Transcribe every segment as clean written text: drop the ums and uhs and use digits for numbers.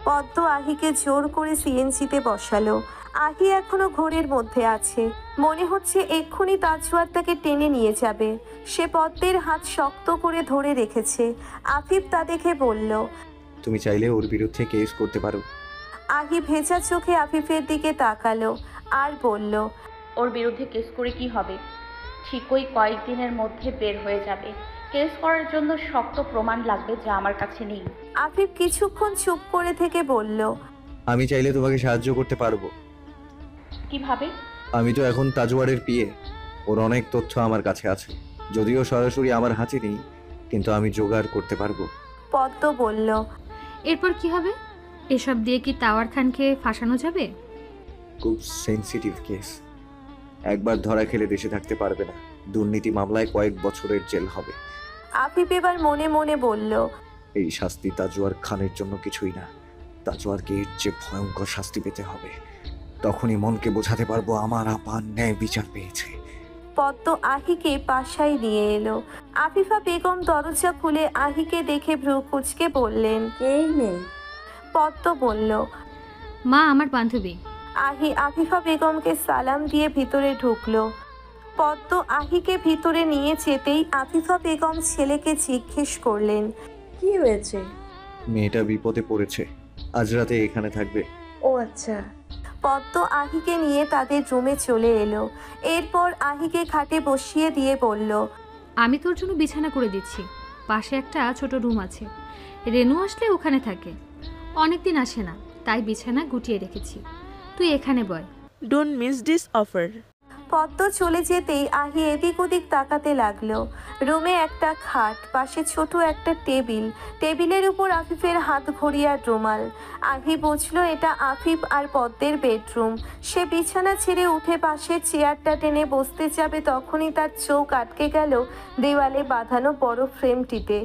পদ্ম আহিকে জোর করে সিএনজিতে বসালো। আহি এখনো ঘোরের মধ্যে আছে, মনে হচ্ছে এক্ষুনি তাজওয়ার তাকে টেনে নিয়ে যাবে। সে পদ্মের হাত শক্ত করে ধরে রেখেছে। আফিফ তা দেখে বলল, তুমি চাইলে ওর বিরুদ্ধে কেস করতে পারো। আহি ভেজা চোখে আফিফের দিকে তাকালো আর বলল, ওর বিরুদ্ধে কেস করে কি হবে? ঠিকই কয়েকদিনের মধ্যে বের হয়ে যাবে। কেস করার জন্য শক্ত প্রমাণ লাগবে, যা আমার কাছে নেই। আফিফ কিছুক্ষণ চুপ করে থেকে বলল, আমি চাইলে তোমাকে সাহায্য করতে পারবো। কিভাবে? আমি তো এখন তাজওয়ারের পিএ। ওর অনেক তথ্য আমার কাছে আছে, যদিও সরাসরি আমার হাতে নেই, কিন্তু আমি জোগাড় করতে পারবো। পদ্ম বলল, এরপর কি হবে? এসব দিয়ে কি তাওয়ার খানকে ফাঁসানো যাবে? খুব সেন্সিটিভ কেস। একবার ধরা খেলে দেশে থাকতে পারবে না। দুর্নীতি মামলায় কয়েক বছরের জেল হবে। আফিফ এবার মনে মনে বলল, এই শাস্তি তাজওয়ার খানের জন্য কিছুই না। তাজওয়ারকে এর চেয়ে ভয়ঙ্কর শাস্তি পেতে হবে। তখনই মনকে বোঝাতে পারবো আমার আপা ন্যায় বিচার পেয়েছে। পদ্ম আহিকে পাশায় নিয়ে এলো। আফিফা বেগম দরজা খুলে আহিকে দেখে ভ্রু কুঁচকে বললেন, এই মেয়ে। পদ্ম বলল, মা, আমার বান্ধবী। আহি আফিফা বেগমকে সালাম দিয়ে ভিতরে ঢুকলো। পদ্ম আহিকে ভিতরে নিয়ে যেতেই আফিফা বেগম ছেলেকে জিজ্ঞেস করলেন, কি হয়েছে? মেয়েটা বিপদে পড়েছে, আজ রাতে এখানে থাকবে। ও আচ্ছা। পদ্ম আহিকে নিয়ে তাদের রুমে চলে এলো। এরপর আহিকে খাটে বসিয়ে দিয়ে বলল, আমি তোর জন্য বিছানা করে দিচ্ছি। পাশে একটা ছোট রুম আছে, রেনু আসলে ওখানে থাকে। অনেকদিন আসে না, তাই বিছানা গুটিয়ে রেখেছি। তুই এখানে বয়। Don't miss this offer. পদ্ম চলে যেতেই আহি এদিক ওদিক তাকাতে লাগলো। রুমে একটা খাট, পাশে ছোট একটা টেবিল, টেবিলের উপর আফিফের হাত ঘড়ি আর রুমাল। আহি বুঝলো এটা আফিফ আর পদ্মের বেডরুম। সে বিছানা ছেড়ে উঠে পাশে চেয়ারটা টেনে বসতে যাবে, তখনই তার চোখ আটকে গেল দেওয়ালে বাঁধানো বড় ফ্রেমটিতে।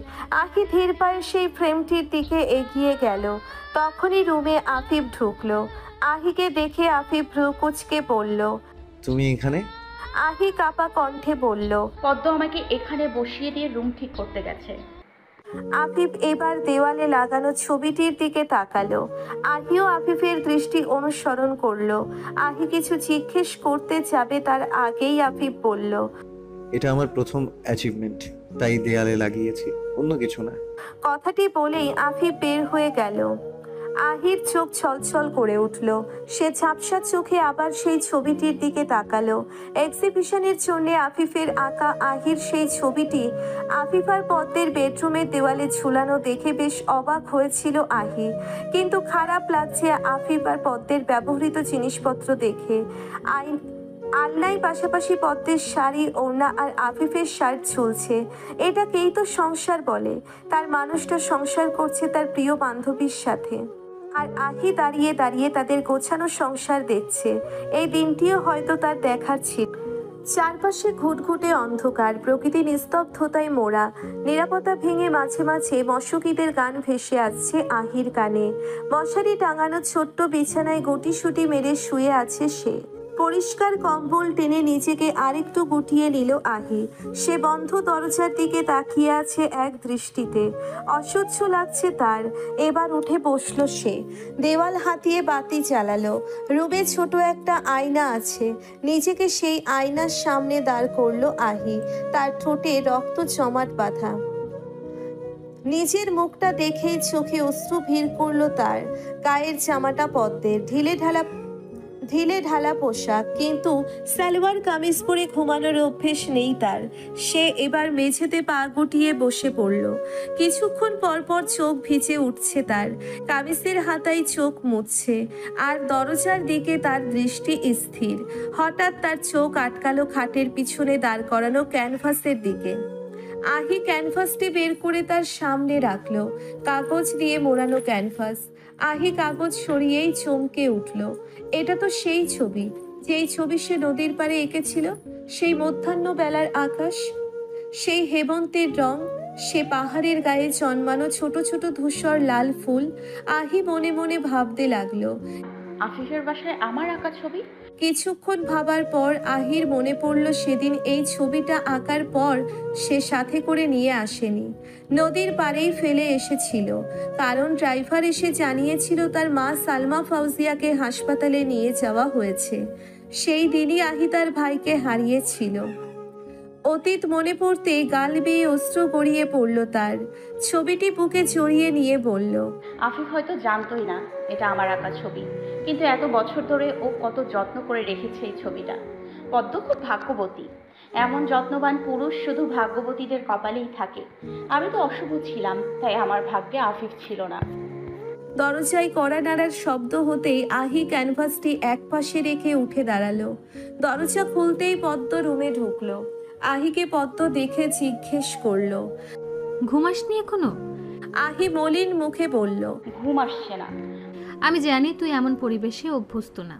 আহি ধীর পায়ে সেই ফ্রেমটির দিকে এগিয়ে গেল। তখনই রুমে আফিফ ঢুকলো। আহিকে দেখে আফিফ ভ্রু কুঁচকে বলল, তুমি এখানে? আহি কাপা কণ্ঠে বলল। পদ্ম আমাকে এখানে বসিয়ে দিয়ে রুম ঠিক করতে গেছে। আফিফ এবার দেওয়ালে লাগানো ছবিটির দিকে তাকালো। আহিও আফিফের দৃষ্টি অনুসরণ করলো। আহি কিছু জিজ্ঞেস করতে যাবে তার আগেই আফিফ বলল, এটা আমার প্রথম অ্যাচিভমেন্ট, তাই দেয়ালে লাগিয়েছি, অন্য কিছু না। কথাটি বলেই আফিফ বের হয়ে গেল। আহির চোখ ছলছল করে উঠল। সে ঝাপসা চোখে আবার সেই ছবিটির দিকে তাকালো। এক্সিবিশনের জন্য আফিফের আঁকা আহির সেই ছবিটি আফিফ আর পদ্মের বেডরুমের দেওয়ালে ঝুলানো দেখে বেশ অবাক হয়েছিল আহি। কিন্তু খারাপ লাগছে আফিফ আর পদ্মের ব্যবহৃত জিনিসপত্র দেখে। আলনায় পাশাপাশি পদ্মের শাড়ি, ওড়না আর আফিফের শার্ট ঝুলছে। এটাকেই তো সংসার বলে। তার মানুষটা সংসার করছে তার প্রিয় বান্ধবীর সাথে, আর আহি দাঁড়িয়ে দাঁড়িয়ে তাদের গোছানো সংসার দেখছে। এই দিনটিও হয়তো তার দেখার ছিল। চারপাশে ঘুটঘুটে অন্ধকার, প্রকৃতি নিস্তব্ধতায় মোড়া। নিরাপত্তা ভেঙে মাঝে মাঝে মশকিদের গান ভেসে আসছে আহির কানে। মশারি টাঙানো ছোট্ট বিছানায় গুটিসুটি মেরে শুয়ে আছে সে। পরিষ্কার কম্বল টেনে নিজেকে আরেকটু গুটিয়ে নিল আহি। সে বন্ধ দরজার দিকে তাকিয়ে আছে এক দৃষ্টিতে। অসহ্য লাগছে তার। এবার উঠে বসলো সে। দেওয়াল হাতিয়ে বাতি জ্বালালো। রুমে ছোট একটা আয়না আছে। নিজেকে সেই আয়নার সামনে দাঁড় করলো আহি। তার ঠোঁটে রক্ত জমাট বাঁধা। নিজের মুখটা দেখেই চোখে অশ্রু ভিড় করলো তার। গায়ের জামাটা পদ্মের, ঢিলে ঢালা পোশাক, কিন্তু সালোয়ার কামিজ পরে ঘুমানোর অভ্যেস নেই তার। সে এবার মেঝেতে পা গুটিয়ে বসে পড়ল। কিছুক্ষণ পর পর চোখ ভিজে উঠছে তার। কামিজের হাতায় চোখ মুছছে, আর দরজার দিকে তার দৃষ্টি স্থির। হঠাৎ তার চোখ আটকালো খাটের পিছনে দাঁড় করানো ক্যানভাসের দিকে। আহি ক্যানভাসটি বের করে তার সামনে রাখলো। কাগজ দিয়ে মোড়ানো ক্যানভাস। আহি কাগজ সরিয়েই চমকে উঠল। এটা তো সেই ছবি, যেই ছবি সে নদীর পাড়ে এঁকেছিল। সেই মধ্যাহ্ন বেলার আকাশ, সেই হেমন্তের রং, সে পাহাড়ের গায়ে জন্মানো ছোট ছোট ধূসর লাল ফুল। আহি মনে মনে ভাবতে লাগলো, আফিফের বাসায় আমার আঁকা ছবি। কিছুক্ষণ ভাবার পর আহির মনে পড়ল সেদিন এই ছবিটা আঁকার পর সে সাথে করে নিয়ে আসেনি, নদীর পাড়েই ফেলে এসেছিল। কারণ ড্রাইভার এসে জানিয়েছিল তার মা সালমা ফাউজিয়াকে হাসপাতালে নিয়ে যাওয়া হয়েছে। সেই দিনই আহি তার ভাইকে হারিয়েছিল। অতীত মনে পড়তেই গাল বেয়ে অস্ত্র গড়িয়ে পড়ল তার। ছবিটি বুকে জড়িয়ে নিয়ে বলল, আফিফ হয়তো জানতোই না এটা আমার আঁকা ছবি, কিন্তু এত বছর ধরে ও কত যত্ন করে রেখেছে এই ছবিটা। পদ্ম খুব ভাগ্যবতী, এমন যত্নবান পুরুষ শুধু ভাগ্যবতীদের কপালেই থাকে। আমি তো অশুভ ছিলাম, তাই আমার ভাগ্যে আফিফ ছিল না। দরজায় কড়া নাড়ার শব্দ হতেই আহি ক্যানভাসটি একপাশে রেখে উঠে দাঁড়ালো। দরজা খুলতেই পদ্ম রুমে ঢুকলো। আহিকে পদ্ম দেখে জিজ্ঞেস করলো। ঘুমাসনি এখনো? আহি মলিন মুখে বলল, ঘুম আসছে না। আমি জানি তুই এমন পরিবেশে অভ্যস্ত না।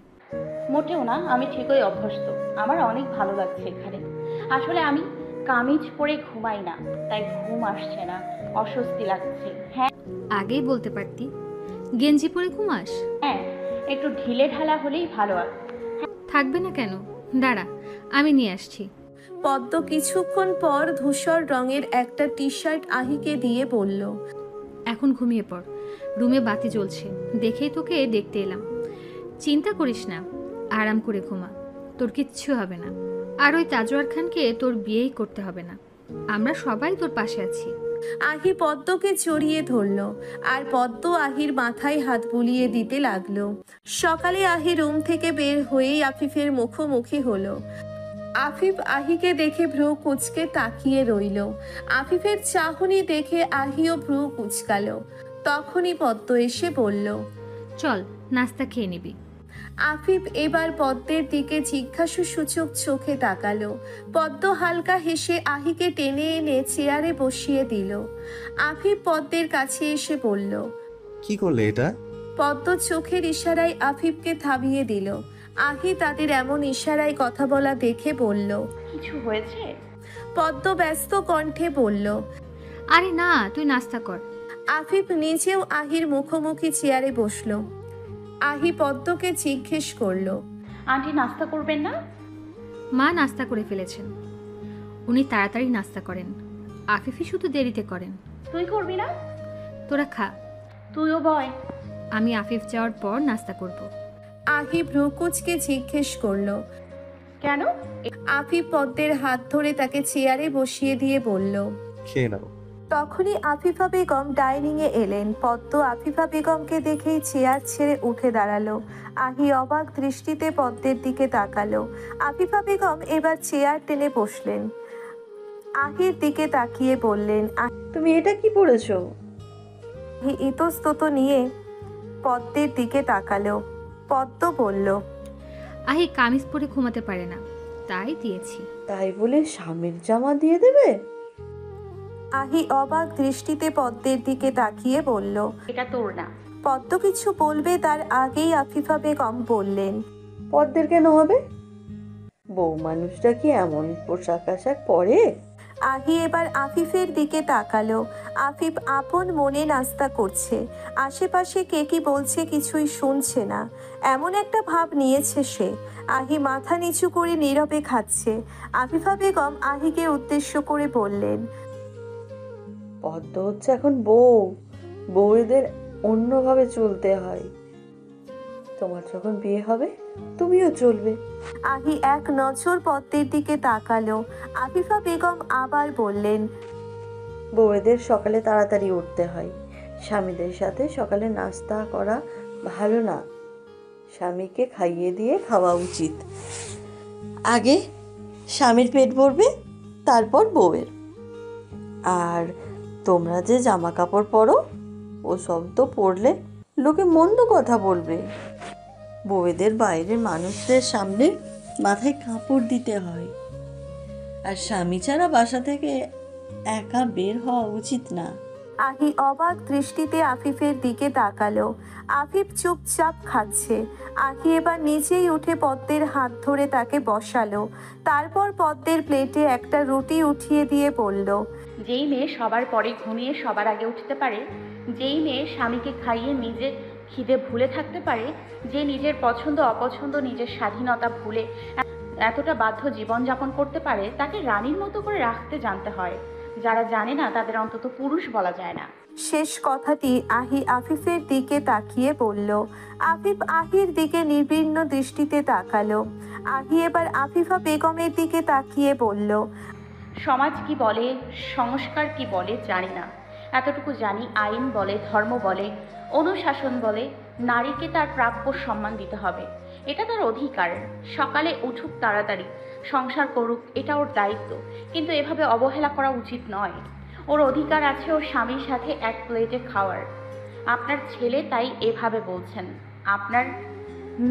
মোটেও না, আমি ঠিকই অভ্যস্ত। আমার অনেক ভালো লাগছে এখানে। আসলে আমি কামিজ পরে ঘুমাই না, তাই ঘুম আসছে না, অস্বস্তি লাগছে। হ্যাঁ আগেই বলতে পারতি। গেঞ্জি পরে ঘুমাস? হ্যাঁ, একটু ঢিলে ঢালা হলেই ভালো আর। থাকবে না কেন? দাঁড়া, আমি নিয়ে আসছি। পদ্ম কিছুক্ষণ পর ধূসর রঙের একটা টি শার্ট আহিকে দিয়ে বলল, এখন ঘুমিয়ে পড়, রুমে বাতি জ্বলছে, দেখেই তোকে দেখতে এলাম। চিন্তা করিস না, আরাম করে ঘুমা, তোর কিচ্ছু হবে না। আর ওই তাজওয়ার খানকে তোর বিয়েই করতে হবে না, আমরা সবাই তোর পাশে আছি। আহি পদ্মকে জড়িয়ে ধরল আর পদ্ম আহির মাথায় হাত বুলিয়ে দিতে লাগলো। সকালে আহি রুম থেকে বের হয়েই আফিফের মুখোমুখি হলো। আফিফ আহিকে দেখে ভ্রু কুচকে তাকিয়ে রইল। আফিফের চাহনি দেখে আহিও ভ্রু কুচকালো। তখনই পদ্ম এসে বলল, চল নাস্তা খেয়ে নিবি। আফিফ এবার পদ্মের দিকে জিজ্ঞাসু সূচক চোখে তাকালো। পদ্ম হালকা হেসে আহিকে টেনে এনে চেয়ারে বসিয়ে দিল। আফিফ পদ্মের কাছে এসে বলল, কি করলে এটা? পদ্ম চোখের ইশারায় আফিফকে থামিয়ে দিল। আহি তাদের এমন ইশারায় কথা বলা দেখে বলল, কিছু হয়েছে? পদ্ম ব্যস্ত কণ্ঠে বলল। আরে না, তুই নাস্তা কর। আফিফ নিজেও আহির মুখোমুখি চেয়ারে বসলো। আহি পদ্মকে জিজ্ঞেস করলো, আন্টি নাস্তা করবেন না? মা নাস্তা করে ফেলেছেন, উনি তাড়াতাড়ি নাস্তা করেন, আফিফি শুধু দেরিতে করেন। তুই করবি না? তোরা খা, তুইও বয়। আমি আফিফ যাওয়ার পর নাস্তা করব। আহি ভ্রুকুচকে জিজ্ঞেস করলো। কেন? আফিফ পদ্মের হাত ধরে তাকে চেয়ারে বসিয়ে দিয়ে বলল। খেয়ে নাও। তখনই আফিফা বেগম ডাইনিংয়ে এলেন। পদ্ম আফিফা বেগমকে দেখেই চেয়ার ছেড়ে উঠে দাঁড়ালো। আহি অবাক দৃষ্টিতে পদ্মের দিকে তাকালো। আফিফা বেগম এবার চেয়ার টেনে বসলেন। আহির দিকে তাকিয়ে বললেন, তুমি এটা কি পড়েছো? আহি ইতস্তত নিয়ে পদ্মের দিকে তাকালো। পদ্ম বলল, আহি কামিজ পরে ঘুমাতে পারে না, তাই দিয়েছি। তাই বলে স্বামীর জামা দিয়ে দেবে? আহি অবাক দৃষ্টিতে পদ্মের দিকে তাকিয়ে বলল। এটা তোর না। পদ্ম কিছু বলবে তার আগেই আফিফা বেগম বললেন, পদ্মের কেন হবে? বউ মানুষটা কি এমন পোশাক আশাক পরে? আহি এবার আফিফের দিকে তাকালো। আফিফ আপন মনে নাস্তা করছে, আশেপাশে কে কি বলছে কিছুই শুনছে না, এমন একটা ভাব নিয়েছে সে। আহি মাথা নিচু করে নীরবে খাচ্ছে। আফিফা বেগম আহিকে উদ্দেশ্য করে বললেন, পদ্ম হচ্ছে এখন বউ, বউদের অন্যভাবে চলতে হয়। তোমার যখন বিয়ে হবে তুমিও চলবে। আহি এক নজর পদ্মের দিকে তাকালো। আফিফা বেগম আবার বললেন, বউদের সকালে তাড়াতাড়ি উঠতে হয়, স্বামীদের সাথে সকালে নাস্তা করা ভালো না। স্বামীকে খাইয়ে দিয়ে খাওয়া উচিত। আগে স্বামীর পেট ভরবে, তারপর বউয়ের। আর তোমরা যে জামা কাপড় পরো, ও সব তো পরলে লোকে মন্দ কথা বলবে। বউদের বাইরের মানুষদের সামনে মাথায় কাপড় দিতে হয়। আর স্বামী ছাড়া বাসা থেকে একা বের হওয়া উচিত না। আহি অবাক দৃষ্টিতে আফিফের দিকে তাকালো। আফিফ চুপচাপ খাচ্ছে। আহি এবার নিচেই উঠে পদ্মের হাত ধরে তাকে বসালো। তারপর পদ্মের প্লেটে একটা রুটি উঠিয়ে দিয়ে বলল, যেই মেয়ে সবার পরে ঘুমিয়ে সবার আগে উঠতে পারে, যেই মেয়ে স্বামীকে খাইয়ে নিজে খিদে ভুলে থাকতে পারে, যে নিজের পছন্দ অপছন্দ, নিজের স্বাধীনতা ভুলে এতটা বাধ্য জীবনযাপন করতে পারে, তাকে রানীর মতো করে রাখতে জানতে হয়। যারা জানে না তাদের অন্তত পুরুষ বলা যায় না। শেষ কথাটি আহি আফিফের দিকে তাকিয়ে বলল। আফিফ আহির দিকে নির্বিন্ন দৃষ্টিতে তাকালো। আহি এবার আফিফা বেগমের দিকে তাকিয়ে বলল, সমাজ কি বলে, সংস্কার কি বলে জানি না, এতটুকু জানি আইন বলে, ধর্ম বলে, অনুশাসন বলে নারীকে তার প্রাপ্য সম্মান দিতে হবে। এটা তার অধিকার। সকালে উঠুক তাড়াতাড়ি, সংসার করুক, এটা ওর দায়িত্ব। কিন্তু এভাবে অবহেলা করা উচিত নয়। ওর অধিকার আছে ওর স্বামীর সাথে এক প্লেটে খাওয়ার। আপনার ছেলে তাই এভাবে বলছেন। আপনার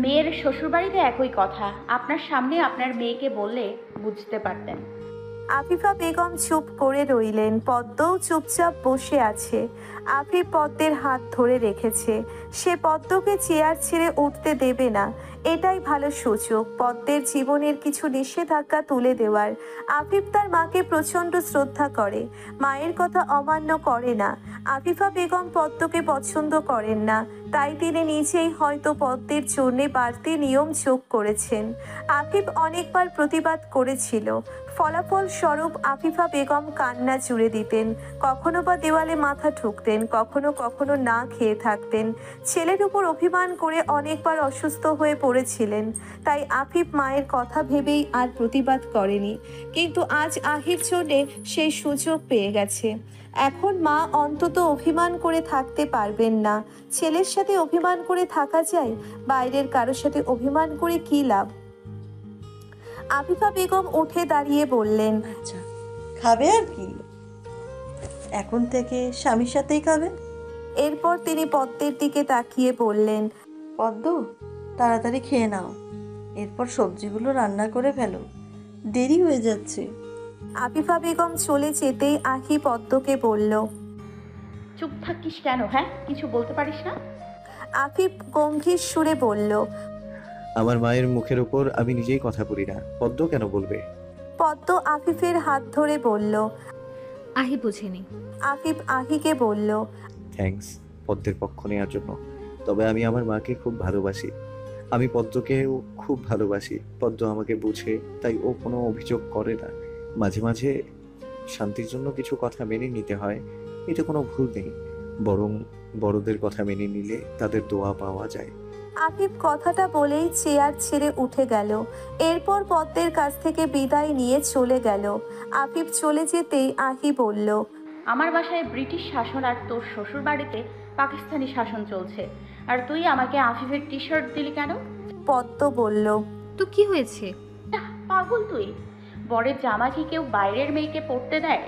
মেয়ের শ্বশুরবাড়িতে একই কথা। আপনার সামনে আপনার মেয়েকে বললে বুঝতে পারতেন। আফিফা বেগম চুপ করে রইলেন। পদ্মও চুপচাপ বসে আছে। আফিফ পদ্মের হাত ধরে রেখেছে। সে পদ্মকে চেয়ার ছেড়ে উঠতে দেবে না। এটাই ভালো সুযোগ পদ্মের জীবনের কিছু নিষেধাজ্ঞা তুলে দেওয়ার। আফিফ তার মাকে প্রচণ্ড শ্রদ্ধা করে, মায়ের কথা অমান্য করে না। আফিফা বেগম পদ্মকে পছন্দ করেন না, তাই তিনি নিজেই হয়তো পদ্মের জন্য বাড়তি নিয়ম যোগ করেছেন। আফিফ অনেকবার প্রতিবাদ করেছিল। ফলাফল স্বরূপ আফিফা বেগম কান্না জুড়ে দিতেন, কখনো বা দেওয়ালে মাথা ঠুকতেন, কখনো কখনো না খেয়ে থাকতেন। ছেলের উপর অভিমান করে অনেকবার অসুস্থ হয়ে পড়েছিলেন। তাই আফিফ মায়ের কথা ভেবেই আর প্রতিবাদ করেনি। কিন্তু আজ আহির জন্যে সেই সুযোগ পেয়ে গেছে। এখন মা অন্তত অভিমান করে থাকতে পারবেন না। ছেলের সাথে অভিমান করে থাকা যায়, বাইরের কারোর সাথে অভিমান করে কী লাভ? আফিফা বেগম উঠে দাঁড়িয়ে বললেন, আচ্ছা, খাবে আর কি? এখন থেকে স্বামীর সাথেই খাবে। এরপর তিনি পদ্মের দিকে তাকিয়ে বললেন, পদ্ম, তাড়াতাড়ি খেয়ে নাও, এরপর সবজিগুলো রান্না করে ফেলো, দেরি হয়ে যাচ্ছে। আফিফা বেগম চলে যেতেই আহি পদ্মকে বলল। চুপ থাকিস কেন? হ্যাঁ, কিছু বলতে পারিস না? আফিফ গম্ভীর সুরে বলল। আমার মায়ের মুখের ওপর আমি নিজেই কথা বলি না, পদ্ম কেন বলবে? পদ্ম আফিফের হাত ধরে বলল। আহি বুঝেনি। আফিফ আহিকে বলল, থ্যাঙ্কস পদ্মের পক্ষ নেওয়ার জন্য। তবে আমি আমার মাকে খুব ভালোবাসি। আমি পদ্মকেও খুব ভালোবাসি। পদ্ম আমাকে বুঝে, তাই ও কোনো অভিযোগ করে না। মাঝে মাঝে শান্তির জন্য কিছু কথা মেনে নিতে হয়, এতে কোনো ভুল নেই। বরং বড়দের কথা মেনে নিলে তাদের দোয়া পাওয়া যায়। আফিফ কথাটা বলেই চেয়ার ছেড়ে উঠে গেল। এরপর পদ্মের কাছ থেকে বিদায় নিয়ে চলে গেল। আফিফ চলে যেতেই আহি বলল, আমার বাসায় ব্রিটিশ শাসন আর তোর শ্বশুর বাড়িতে পাকিস্তানি শাসন চলছে, আর তুই আমাকে আফিফের টি শার্ট দিলি কেন? পদ্ম বলল, তো কি হয়েছে? পাগল তুই? বরের জামা কি কেউ বাইরের মেয়েকে পরতে দেয়?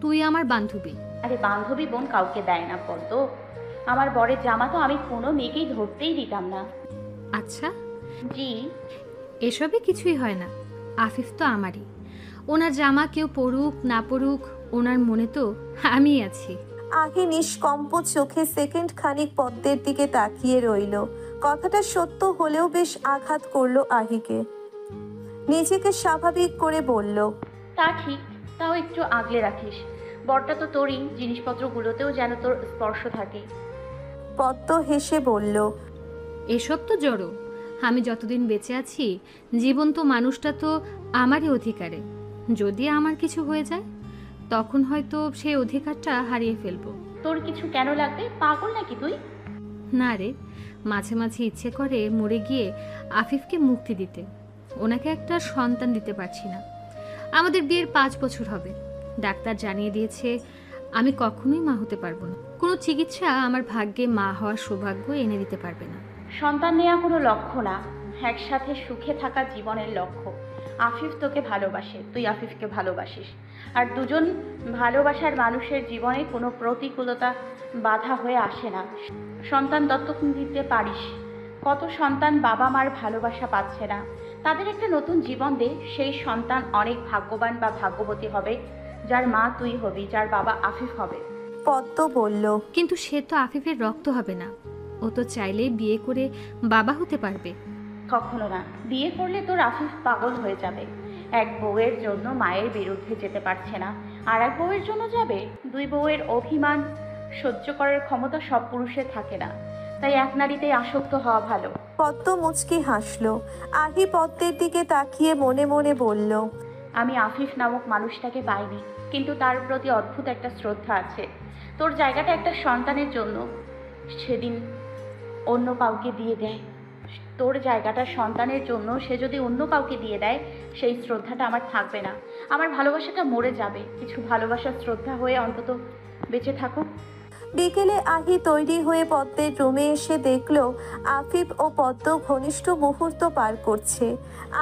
তুই আমার বান্ধবী। আরে বান্ধবী বোন কাউকে দেয় না পদ্ম। আমার বরের জামা তো আমি কোনো মেয়েকেই ধরতেই দিতাম না। আচ্ছা, জি। এসবে কিছুই হয় না। আফিফ তো আমারই। ওনার জামা কেউ পড়ুক না পড়ুক, ওনার মনে তো আমি আছি। আহি নিষ্কম্প চোখে সেকেন্ড খানিক পদ্মের দিকে তাকিয়ে রইল। কথাটা সত্য হলেও বেশ আঘাত করলো আহিকে। নিজেকে স্বাভাবিক করে বলল, তা ঠিক, তাও একটু আগলে রাখিস। বরটা তো তোরই, জিনিসপত্রগুলোতেও যেন তোর স্পর্শ থাকে। পদ্ম হেসে বলল, এসব তো জড়ো। আমি যতদিন বেঁচে আছি, জীবন্ত মানুষটা তো আমারই অধিকারে। যদি আমার কিছু হয়ে যায়, তখন হয়তো সেই অধিকারটা হারিয়ে ফেলবো। তোর কিছু কেন লাগবে? পাগল নাকি তুই? না রে, মাঝে মাঝে ইচ্ছে করে মরে গিয়ে আফিফকে মুক্তি দিতে। ওনাকে একটা সন্তান দিতে পারছি না। আমাদের বিয়ের 5 বছর হবে। ডাক্তার জানিয়ে দিয়েছে আমি কখনোই মা হতে পারবো না। কোনো চিকিৎসা আমার ভাগ্যে মা হওয়ার সৌভাগ্য এনে দিতে পারবে না। সন্তান নেওয়া কোনো লক্ষ্য না, একসাথে সুখে থাকা জীবনের লক্ষ্য। আফিফ তোকে ভালোবাসে, তুই আফিফকে ভালোবাসিস। আর দুজন ভালোবাসার মানুষের জীবনে কোনো প্রতিকূলতা বাধা হয়ে আসে না। সন্তান দত্তক দিতে পারিস। কত সন্তান বাবা মার ভালোবাসা পাচ্ছে না, তাদের একটা নতুন জীবন দে। সেই সন্তান অনেক ভাগ্যবান বা ভাগ্যবতী হবে, যার মা তুই হবি, যার বাবা আফিফ হবে। পদ্ম বলল, কিন্তু সে তো আফিফের রক্ত হবে না। ও তো চাইলেই বিয়ে করে বাবা হতে পারবে। কখনো না। বিয়ে করলে তোর আফিফ পাগল হয়ে যাবে। এক বউয়ের জন্য মায়ের বিরুদ্ধে যেতে পারছে না, আর এক বউয়ের জন্য যাবে। 2 বউয়ের অভিমান সহ্য করার ক্ষমতা সব পুরুষের থাকে না। তাই এক নারীতেই আসক্ত হওয়া ভালো। পদ্ম মুচকি হাসলো। আহি পদ্মের দিকে তাকিয়ে মনে মনে বলল, আমি আফিফ নামক মানুষটাকে পাইনি, কিন্তু তার প্রতি অদ্ভুত একটা শ্রদ্ধা আছে। তোর জায়গাটা একটা সন্তানের জন্য সেদিন অন্য কাউকে দিয়ে দেয়, তোর জায়গাটা সন্তানের জন্য সে যদি অন্য কাউকে দিয়ে দেয়, সেই শ্রদ্ধাটা আমার থাকবে না। আমার ভালোবাসাটা মরে যাবে। কিছু ভালোবাসার শ্রদ্ধা হয়ে অন্তত বেঁচে থাকুক। বিকেলে আহি তৈরি হয়ে পদ্মের রুমে এসে দেখল আফিফ ও পদ্ম ঘনিষ্ঠ মুহূর্ত পার করছে।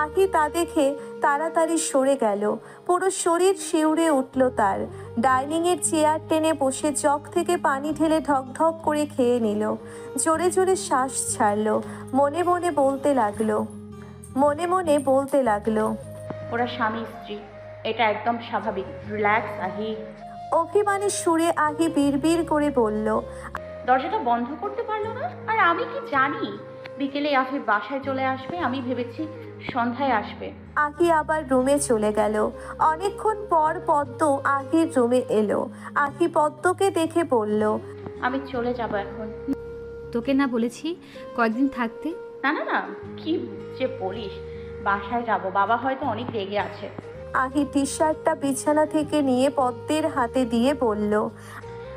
আহি তা দেখে তাড়াতাড়ি সরে গেল। পুরো শরীর শিউরে উঠল তার। ডাইনিংয়ের চেয়ার টেনে বসে জগ থেকে পানি ঢেলে ঢকঢক করে খেয়ে নিল। জোরে জোরে শ্বাস ছাড়ল। মনে মনে বলতে লাগলো, ওরা স্বামী স্ত্রী, এটা একদম স্বাভাবিক। রিল্যাক্স আহি। অভিমানের সুরে আহি বিড়বিড় করে বলল, দরজাটা বন্ধ করতে পারলো না। আর আমি কি জানি বিকেলে আফিফ বাসায় চলে আসবে? আমি ভেবেছি সন্ধ্যায় আসবে। আহি আবার রুমে চলে গেল। অনেকক্ষণ পর পদ্ম আহির রুমে এলো। আহি পদ্মকে দেখে বলল, আমি চলে যাব এখন। তোকে না বলেছি কয়েকদিন থাকতে? না না না, কি যে বলিস, বাসায় যাব। বাবা হয়তো অনেক রেগে আছে। আহি টি শার্টটা বিছানা থেকে নিয়ে পদ্মের হাতে দিয়ে বলল।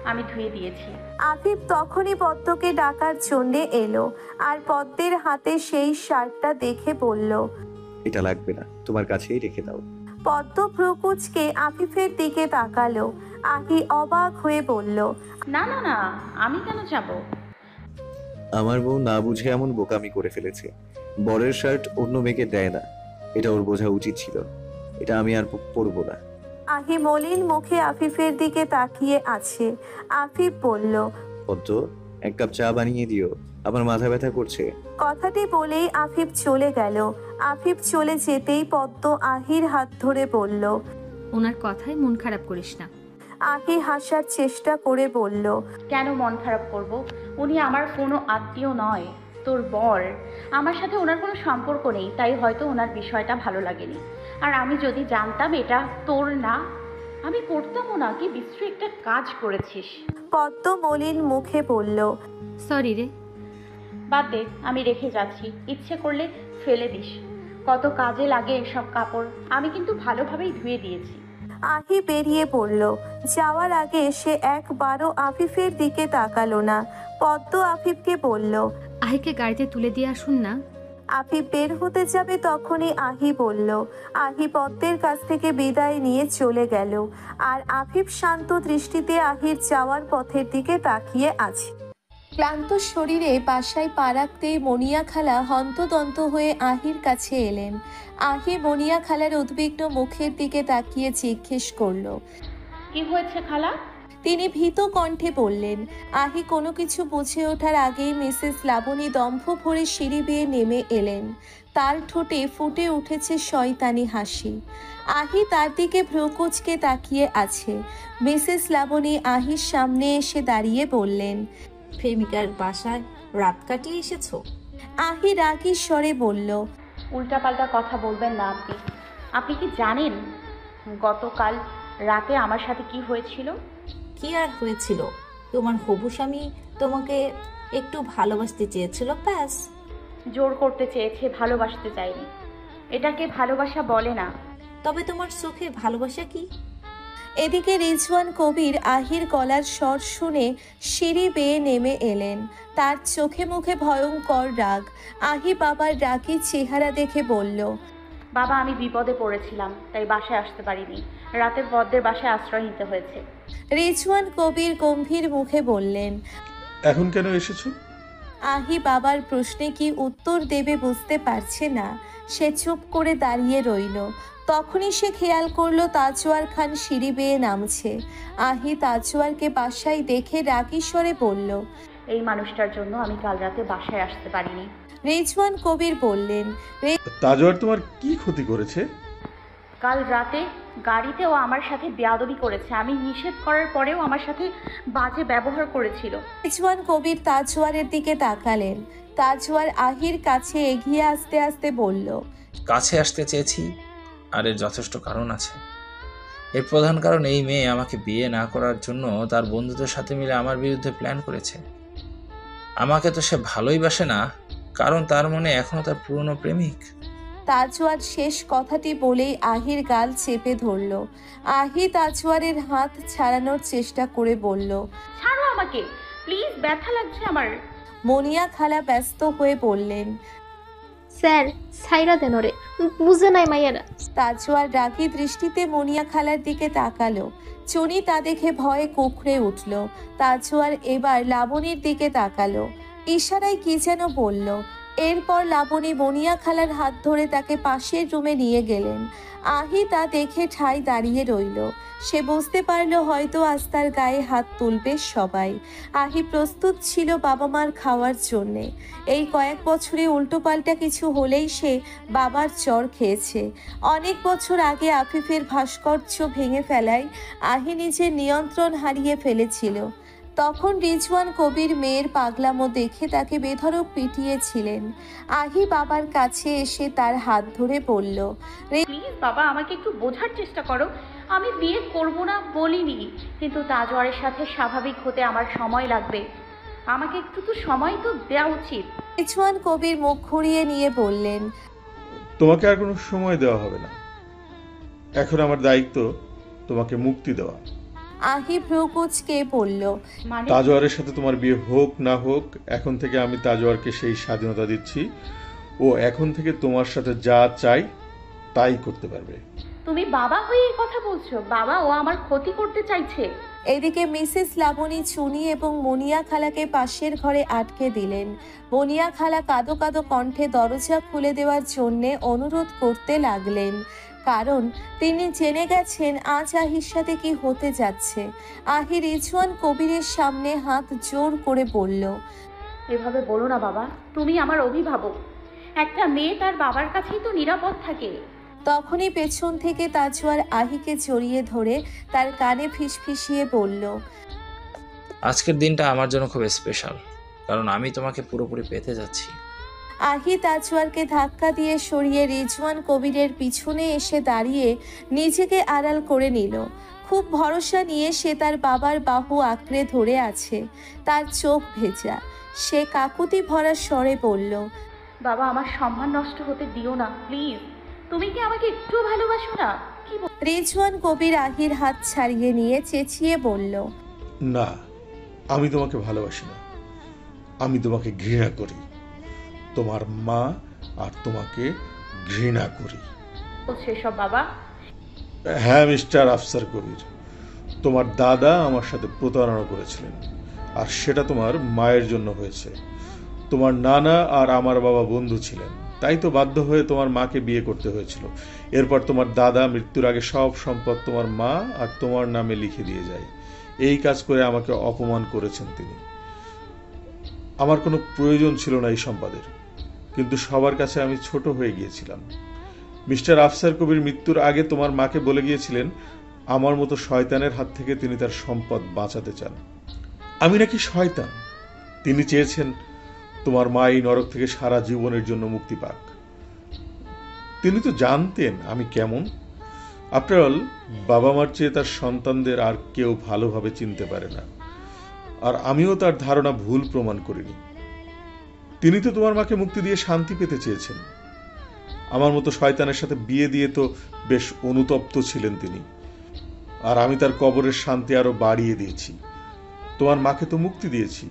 আমি ধুয়ে দিয়েছি। আফিফ তখনই পদ্মকে ডাকার জন্যে এলো আর পদ্মের হাতে সেই শার্টটা দেখে বলল, এটা লাগবে না, তোমার কাছেই রেখে দাও। পদ্ম ভ্রুকুচকে আফিফের দিকে তাকালো। আহি অবাক হয়ে বলল, না না না, আমি কেন যাব? আমার বউ না বুঝে এমন বোকামি করে ফেলেছে। বরের শার্ট অন্য মেয়েকে দেয় না, এটা ওর বোঝা উচিত ছিল। এটা আমি আর পরবো না। আহি মলিন মুখে আফিফের দিকে তাকিয়ে আছে। আফিফ বলল, পদ্ম, এক কাপ চা বানিয়ে দিও, আমার মাথা ব্যথা করছে। কথাটি বলেই আফিফ চলে গেল। আফিফ চলে যেতেই পদ্ম আহির হাত ধরে বলল। ওনার কথায় মন খারাপ করিস না। আহি হাসার চেষ্টা করে বলল, কেন মন খারাপ করব? উনি আমার কোনো আত্মীয় নয়, তোর বর। আমার সাথে ওনার কোনো সম্পর্ক নেই, তাই হয়তো ওনার বিষয়টা ভালো লাগেনি। আর আমি যদি জানতাম এটা তোর না, আমি করতামও না। কি বিশ্রী একটা কাজ করেছিস। পদ্ম মলিন মুখে বলল, সরি রে। বাদ দে, আমি রেখে যাচ্ছি। ইচ্ছে করলে ফেলে দিস। কত কাজে লাগে এসব কাপড়। আমি কিন্তু ভালোভাবেই ধুয়ে দিয়েছি। আহি বেরিয়ে পড়ল। যাওয়ার আগে সে একবারও আফিফের দিকে তাকালো না। পদ্ম আফিফকে বলল, আহিকে গাড়িতে তুলে দিয়ে আসুন না। আফিফ বের হতে যাবে তখনই আহি বলল। আহি পদ্মের কাছ থেকে বিদায় নিয়ে চলে গেল। আর আফিফ শান্ত দৃষ্টিতে আহির যাওয়ার পথের দিকে তাকিয়ে আছে। ক্লান্ত শরীরে বাসায় পা রাখতেই মনিয়া খালা হন্তদন্ত হয়ে আহির কাছে এলেন। আহি মনিয়া খালার উদ্বিগ্ন মুখের দিকে তাকিয়ে জিজ্ঞেস করলো, কি হয়েছে খালা? তিনি ভীত কণ্ঠে বললেন। আহি কোনো কিছু বুঝে ওঠার আগেই মিসেস লাবণী দম্ভ ভরে সিঁড়ি বেয়ে নেমে এলেন। তার ঠোঁটে ফুটে উঠেছে শয়তানি হাসি। আহি তার দিকে ভ্রুকুচকে তাকিয়ে আছে। মিসেস লাবণী আহির সামনে এসে দাঁড়িয়ে বললেন, প্রেমিকার বাসায় রাত কাটিয়ে এসেছো? আহি রাগী স্বরে বলল, উল্টাপাল্টা কথা বলবেন না আপনি। আপনি কি জানেন গতকাল রাতে আমার সাথে কি হয়েছিল? কি আর হয়েছিল? তোমার হবু স্বামী তোমাকে একটু ভালোবাসতে চেয়েছিল, ব্যাস। জোর করতে চেয়েছে, ভালোবাসতে চাইনি। এটাকে ভালোবাসা বলে না। তবে তোমার চোখে ভালোবাসা কি? এদিকে রিজওয়ান কবির আহির গলার স্বর শুনে সিঁড়ি বেয়ে নেমে এলেন। তার চোখে মুখে ভয়ঙ্কর রাগ। আহি বাবার রাগী চেহারা দেখে বলল, বাবা, আমি বিপদে পড়েছিলাম, তাই বাসায় আসতে পারিনি। রাতে বদ্দের বাসায় আশ্রয় নিতে হয়েছে। রিজওয়ান কবির গম্ভীর মুখে বললেন, এখন কেন এসেছো? আহি বাবার প্রশ্নে কি উত্তর দেবে বুঝতে পারছে না। সে চুপ করে দাঁড়িয়ে রইল। তখনই সে খেয়াল করলো তাজওয়ার খান সিঁড়ি বেয়ে নামছে। আহি তাজওয়ারকে বাসায় দেখে রাগী স্বরে বলল, এই মানুষটার জন্য আমি কাল রাতে বাসায় আসতে পারিনি। রিজওয়ান কবির বললেন, তাজওয়ার তোমার কি ক্ষতি করেছে? কাল রাতে গাড়িতেও আমার সাথে বেয়াদবি করেছে। আমি নিষেধ করার পরেও আমার সাথে বাজে ব্যবহার করেছিল। রিজওয়ান কবির তাজওয়ারের দিকে তাকালেন। তাজওয়ার আহির কাছে এগিয়ে আসতে আসতে বলল, কাছে আসতে চেয়েছি আর এর যথেষ্ট কারণ আছে। এর প্রধান কারণ এই মেয়ে আমাকে বিয়ে না করার জন্য তার বন্ধুদের সাথে মিলে আমার বিরুদ্ধে প্ল্যান করেছে। আমাকে তো সে ভালোই বাসে না, কারণ তার মনে এখনো তার পুরনো প্রেমিক। তাজওয়ার শেষ কথাটি বলেই আহির গাল চেপে ধরল। আহি তাজওয়ারের হাত ছাড়ানোর চেষ্টা করে বলল। ছাড়ো আমাকে প্লিজ, ব্যথা লাগছে আমার। মনিয়া খালা ব্যস্ত হয়ে বললেন। স্যার সাইরা দেন ওরে, বুঝে নাই মাইয়ারা। তাজওয়ার রাগী দৃষ্টিতে মনিয়া খালার দিকে তাকালো। চুনি তা দেখে ভয়ে কুঁকড়ে উঠল। তাজওয়ার এবার লাবণীর দিকে তাকালো, ইশারায় কি যেন বলল। এরপর লাবণী মনিয়া খালার হাত ধরে তাকে পাশের রুমে নিয়ে গেলেন। আহি তা দেখে ঠায় দাঁড়িয়ে রইল। সে বুঝতে পারল হয়তো আজ তার গায়ে হাত তুলবে সবাই। আহি প্রস্তুত ছিল বাবা মার খাওয়ার জন্যে। এই কয়েক বছরে উল্টোপাল্টা কিছু হলেই সে বাবার চর খেয়েছে। অনেক বছর আগে আফিফের ভাস্কর্য ভেঙে ফেলায় আহি নিজের নিয়ন্ত্রণ হারিয়ে ফেলেছিল। তখন রিজওয়ান কবির মেয়ের পাগলামো দেখে তাকে বেধড়ক পিটিয়েছিলেন। আহি বাবার কাছে এসে তার হাত ধরে বলল। প্লিজ বাবা, আমাকে একটু বোঝার চেষ্টা করো। আমি বিয়ে করব না বলিনি, কিন্তু তাজওয়ারের সাথে স্বাভাবিক হতে আমার সময় লাগবে। আমাকে একটু তো সময় তো দেওয়া উচিত। রিজওয়ান কবির মুখ ঘুরিয়ে নিয়ে বললেন। তোমাকে আর কোনো সময় দেওয়া হবে না। এখন আমার দায়িত্ব তোমাকে মুক্তি দেওয়া। আহি ভ্রুকুচকে বলল। মানে? তাজওয়ারের সাথে তোমার বিয়ে হোক না হোক, এখন থেকে আমি তাজওয়ারকে সেই স্বাধীনতা দিচ্ছি। ও এখন থেকে তোমার সাথে যা চাই তাই করতে পারবে। তুমি বাবা হয়ে এই কথা বলছো? বাবা ও আমার ক্ষতি করতে চাইছে। এদিকে মিসেস লাবণী চুনি এবং মনিয়া খালাকে পাশের ঘরে আটকে দিলেন। মনিয়া খালা কাঁদো কাঁদো কণ্ঠে দরজা খুলে দেওয়ার জন্যে অনুরোধ করতে লাগলেন, কারণ তিনি জেনে গেছেন আজ আহির সাথে কি হতে যাচ্ছে। আহি রিজওয়ান কবিরের সামনে হাত জোর করে বলল। এভাবে বলো না বাবা, তুমি আমার অভিভাবক। একটা মেয়ে তার বাবার কাছেই তো নিরাপদ থাকে। তখনই পেছন থেকে তাজওয়ার আহিকে জড়িয়ে ধরে তার কানে ফিসফিসিয়ে বলল। আজকের দিনটা আমার জন্য খুব স্পেশাল, কারণ আমি তোমাকে পুরোপুরি পেতে যাচ্ছি। আহি তাজওয়ারকে ধাক্কা দিয়ে সরিয়ে রিজওয়ান কবিরের পিছনে এসে দাঁড়িয়ে নিজেকে আড়াল করে নিল। খুব ভরসা নিয়ে সে তার বাবার বাহু আঁকড়ে ধরে আছে। তার চোখ ভেজা। সে কাকুতি ভরা স্বরে বলল। বাবা, আমার সম্মান নষ্ট হতে দিও না প্লিজ। তুমি কি আমাকে একটু ভালোবাসো না? কি রিজওয়ান কবির আহির হাত ছাড়িয়ে নিয়ে চেঁচিয়ে বলল। না, আমি তোমাকে ভালোবাসি না, আমি তোমাকে ঘৃণা করি। তোমার মা আর তোমাকে ঘৃণা করি। বলছে সব বাবা? হ্যাঁ মিস্টার আফসার কবির, তোমার দাদা আমার সাথে প্রতারণা করেছিলেন, আর সেটা তোমার মায়ের জন্য হয়েছে। তোমার নানা আর আমার বাবা বন্ধু ছিলেন, তাই তো বাধ্য হয়ে তোমার মাকে বিয়ে করতে হয়েছিল। এরপর তোমার দাদা মৃত্যুর আগে সব সম্পদ তোমার মা আর তোমার নামে লিখে দিয়ে যায়। এই কাজ করে আমাকে অপমান করেছেন তিনি। আমার কোনো প্রয়োজন ছিল না এই সম্পদের, কিন্তু সবার কাছে আমি ছোট হয়ে গিয়েছিলাম। মিস্টার আফসার কবির মৃত্যুর আগে তোমার মাকে বলে গিয়েছিলেন আমার মতো শয়তানের হাত থেকে তিনি তার সম্পদ বাঁচাতে চান। আমি নাকি শয়তান? তিনি চেয়েছেন তোমার মা এই নরক থেকে সারা জীবনের জন্য মুক্তি পাক। তিনি তো জানতেন আমি কেমন। আফটার অল, বাবা মার চেয়ে তার সন্তানদের আর কেউ ভালোভাবে চিনতে পারে না, আর আমিও তার ধারণা ভুল প্রমাণ করিনি। তিনি তো তোমার মাকে মুক্তি দিয়ে শান্তি পেতে চেয়েছেন। আমার মতো শয়তানের সাথে বিয়ে দিয়ে তো বেশ অনুতপ্ত ছিলেন তিনি, আর আমি তার কবরের শান্তি আরো বাড়িয়ে দিয়েছি। তোমার মাকে তো মুক্তি দিয়েছি,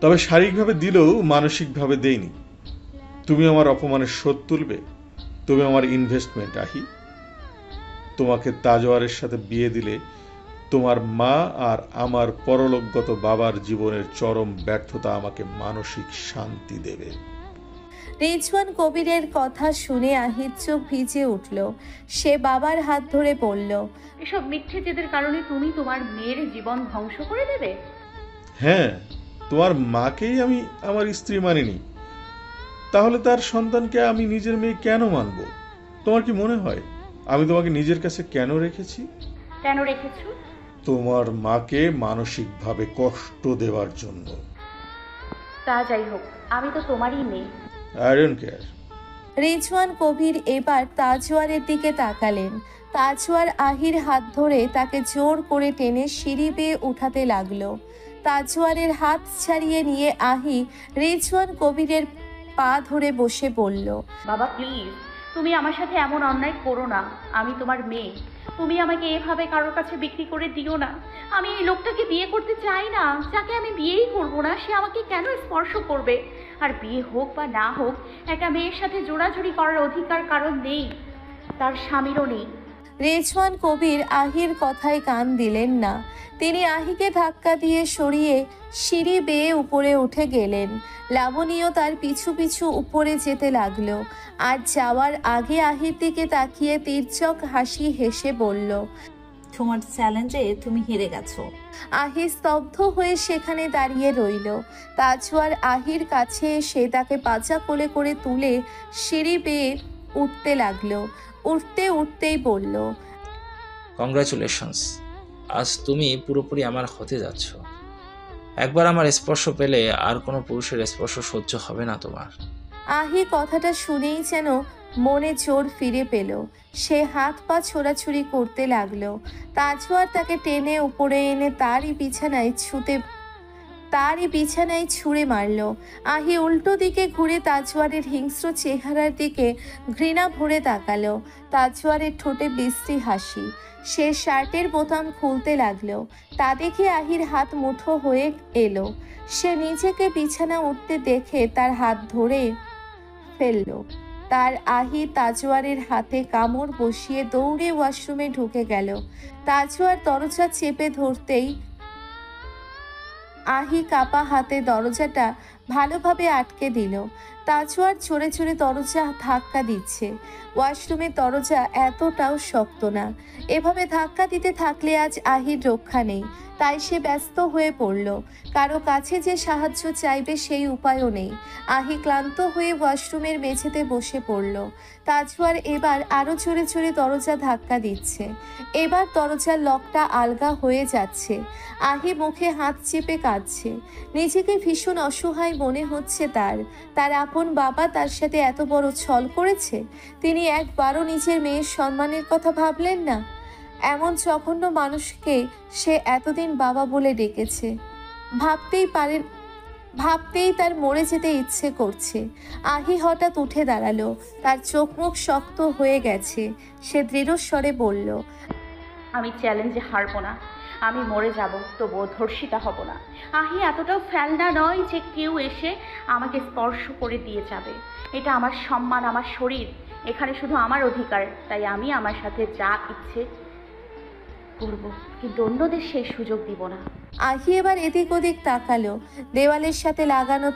তবে শারীরিকভাবে দিলেও মানসিকভাবে দেইনি। তুমি আমার অপমানের শোধ তুলবে, তুমি আমার ইনভেস্টমেন্ট। আহি, তোমাকে তাজওয়ারের সাথে বিয়ে দিলে তোমার মা আর আমার পরলোকগত বাবার জীবনের চরম ব্যর্থতা আমাকে মানসিক শান্তি দেবে। রিজওয়ান কবিরের কথা শুনে আহির চোখ ভিজে উঠল। সে বাবার হাত ধরে বলল। এসব মিথ্যে জেদের কারণে তুমি তোমার মেয়ের জীবন ধ্বংস করে দেবে? হ্যাঁ, তোমার মাকেই আমি আমার স্ত্রী মানিনি, তাহলে তার সন্তানকে আমি নিজের মেয়ে কেন মানব? তোমার কি মনে হয় আমি তোমাকে নিজের কাছে কেন রেখেছি? কেন রেখেছো? তোমার মাকে মানসিকভাবে কষ্ট দেওয়ার জন্য। তা যাই হোক, আমি তো তোমারই মেয়ে। I don't care. Rizwan Kabir এবার তাজওয়ারের দিকে তাকালেন। তাজওয়ার আহির হাত ধরে তাকে জোর করে টেনে সিঁড়ি বেয়ে উঠাতে লাগলো। তাজওয়ারের হাত ছাড়িয়ে নিয়ে আহি রিজওয়ান কবিরের পা ধরে বসে বলল, বাবা প্লিজ, তুমি আমার সাথে এমন অন্যায় করো না। আমি তোমার মেয়ে, তুমি আমাকে এভাবে কারোর কাছে বিক্রি করে দিও না। আমি এই লোকটাকে বিয়ে করতে চাই না, যাকে আমি বিয়েই করবো না সে আমাকে কেন স্পর্শ করবে? আর বিয়ে হোক বা না হোক, একটা মেয়ের সাথে জোড়াজুড়ি করার অধিকার কারণ নেই, তার স্বামীরও নেই। রিজওয়ান কবির আহির কথায় কান দিলেন না। তিনি আহিকে ধাক্কা দিয়ে সরিয়ে সিঁড়ি বেয়ে উপরে উঠে গেলেন। লাবণীও তার পিছু পিছু উপরে যেতে লাগলো। আর যাওয়ার আগে আহির দিকে তাকিয়ে তীর্যক হাসি হেসে বলল, তোমার চ্যালেঞ্জে তুমি হেরে গেছো। আহি স্তব্ধ হয়ে সেখানে দাঁড়িয়ে রইল। তাজওয়ার আহির কাছে এসে তাকে পাজা কোলে করে তুলে সিঁড়ি বেয়ে উঠতে লাগলো। উঠতে উঠতেই বলল, কংগ্রাচুলেশনস, আজ তুমি পুরোপুরি আমার হতে যাচ্ছ। একবার আমার স্পর্শ পেলে আর কোনো পুরুষের স্পর্শ সহ্য হবে না তোমার। আহি কথাটা শুনেই যেন মনে জোর ফিরে পেল। সে হাত পা ছোড়াছুড়ি করতে লাগলো। তাজওয়ার তাকে টেনে উপরে এনে তারই বিছানায় ছুঁড়ে মারল। আহি উল্টো দিকে ঘুরে তাজওয়ারের হিংস্র চেহারার দিকে ঘৃণা ভরে তাকালো। তাজওয়ারের ঠোঁটে বিশ্রী হাসি। সে শার্টের বোতাম খুলতে লাগলো। তা দেখে আহির হাত মুঠো হয়ে এলো। সে নিজেকে বিছানা উঠতে দেখে তার হাত ধরে ফেলল। তার আহি তাজওয়ারের হাতে কামড় বসিয়ে দৌড়ে ওয়াশরুমে ঢুকে গেল। তাজওয়ার দরজা চেপে ধরতেই আহি কাপা হাতে দরজাটা ভালোভাবে আটকে দিল। তাজওয়ার চড়ে চড়ে দরজা ধাক্কা দিচ্ছে। ওয়াশরুমের দরজা এতটাও শক্ত না। এভাবে ধাক্কা দিতে থাকলে আজ আহির রক্ষা নেই। তাই সে ব্যস্ত হয়ে পড়ল। কারো কাছে যে সাহায্য চাইবে সেই উপায়ও নেই। আহি ক্লান্ত হয়ে ওয়াশরুমের মেঝেতে বসে পড়ল। তাজওয়ার এবার আরো জোরে জোরে দরজা ধাক্কা দিচ্ছে। এবার দরজার লকটা আলগা হয়ে যাচ্ছে। আহি মুখে হাত চেপে কাঁদছে। নিজেকে ভীষণ অসহায় মনে হচ্ছে তার আপন বাবা তার সাথে এত বড় ছল করেছে। তিনি একবারও নিজের মেয়ের সম্মানের কথা ভাবলেন না। এমন জঘন্য মানুষকে সে এতদিন বাবা বলে ডেকেছে। ভাবতেই তার মরে যেতে ইচ্ছে করছে। আহি হঠাৎ উঠে দাঁড়ালো। তার চোখ মুখ শক্ত হয়ে গেছে। সে দৃঢ় স্বরে বলল, আমি চ্যালেঞ্জে হারবো না। আমি মরে যাব, তবুও ধর্ষিতা হব না। আহি এতটাও ফেলনা নয় যে কেউ এসে আমাকে স্পর্শ করে দিয়ে যাবে। এটা আমার সম্মান, আমার শরীর, এখানে শুধু আমার অধিকার। তাই আমি আমার সাথে যা ইচ্ছে করব, কিন্তু অন্যদের সেই সুযোগ দিব না। আহি এবার এদিক ওদিক তাকালো। দেওয়ালের সাথে লাগানো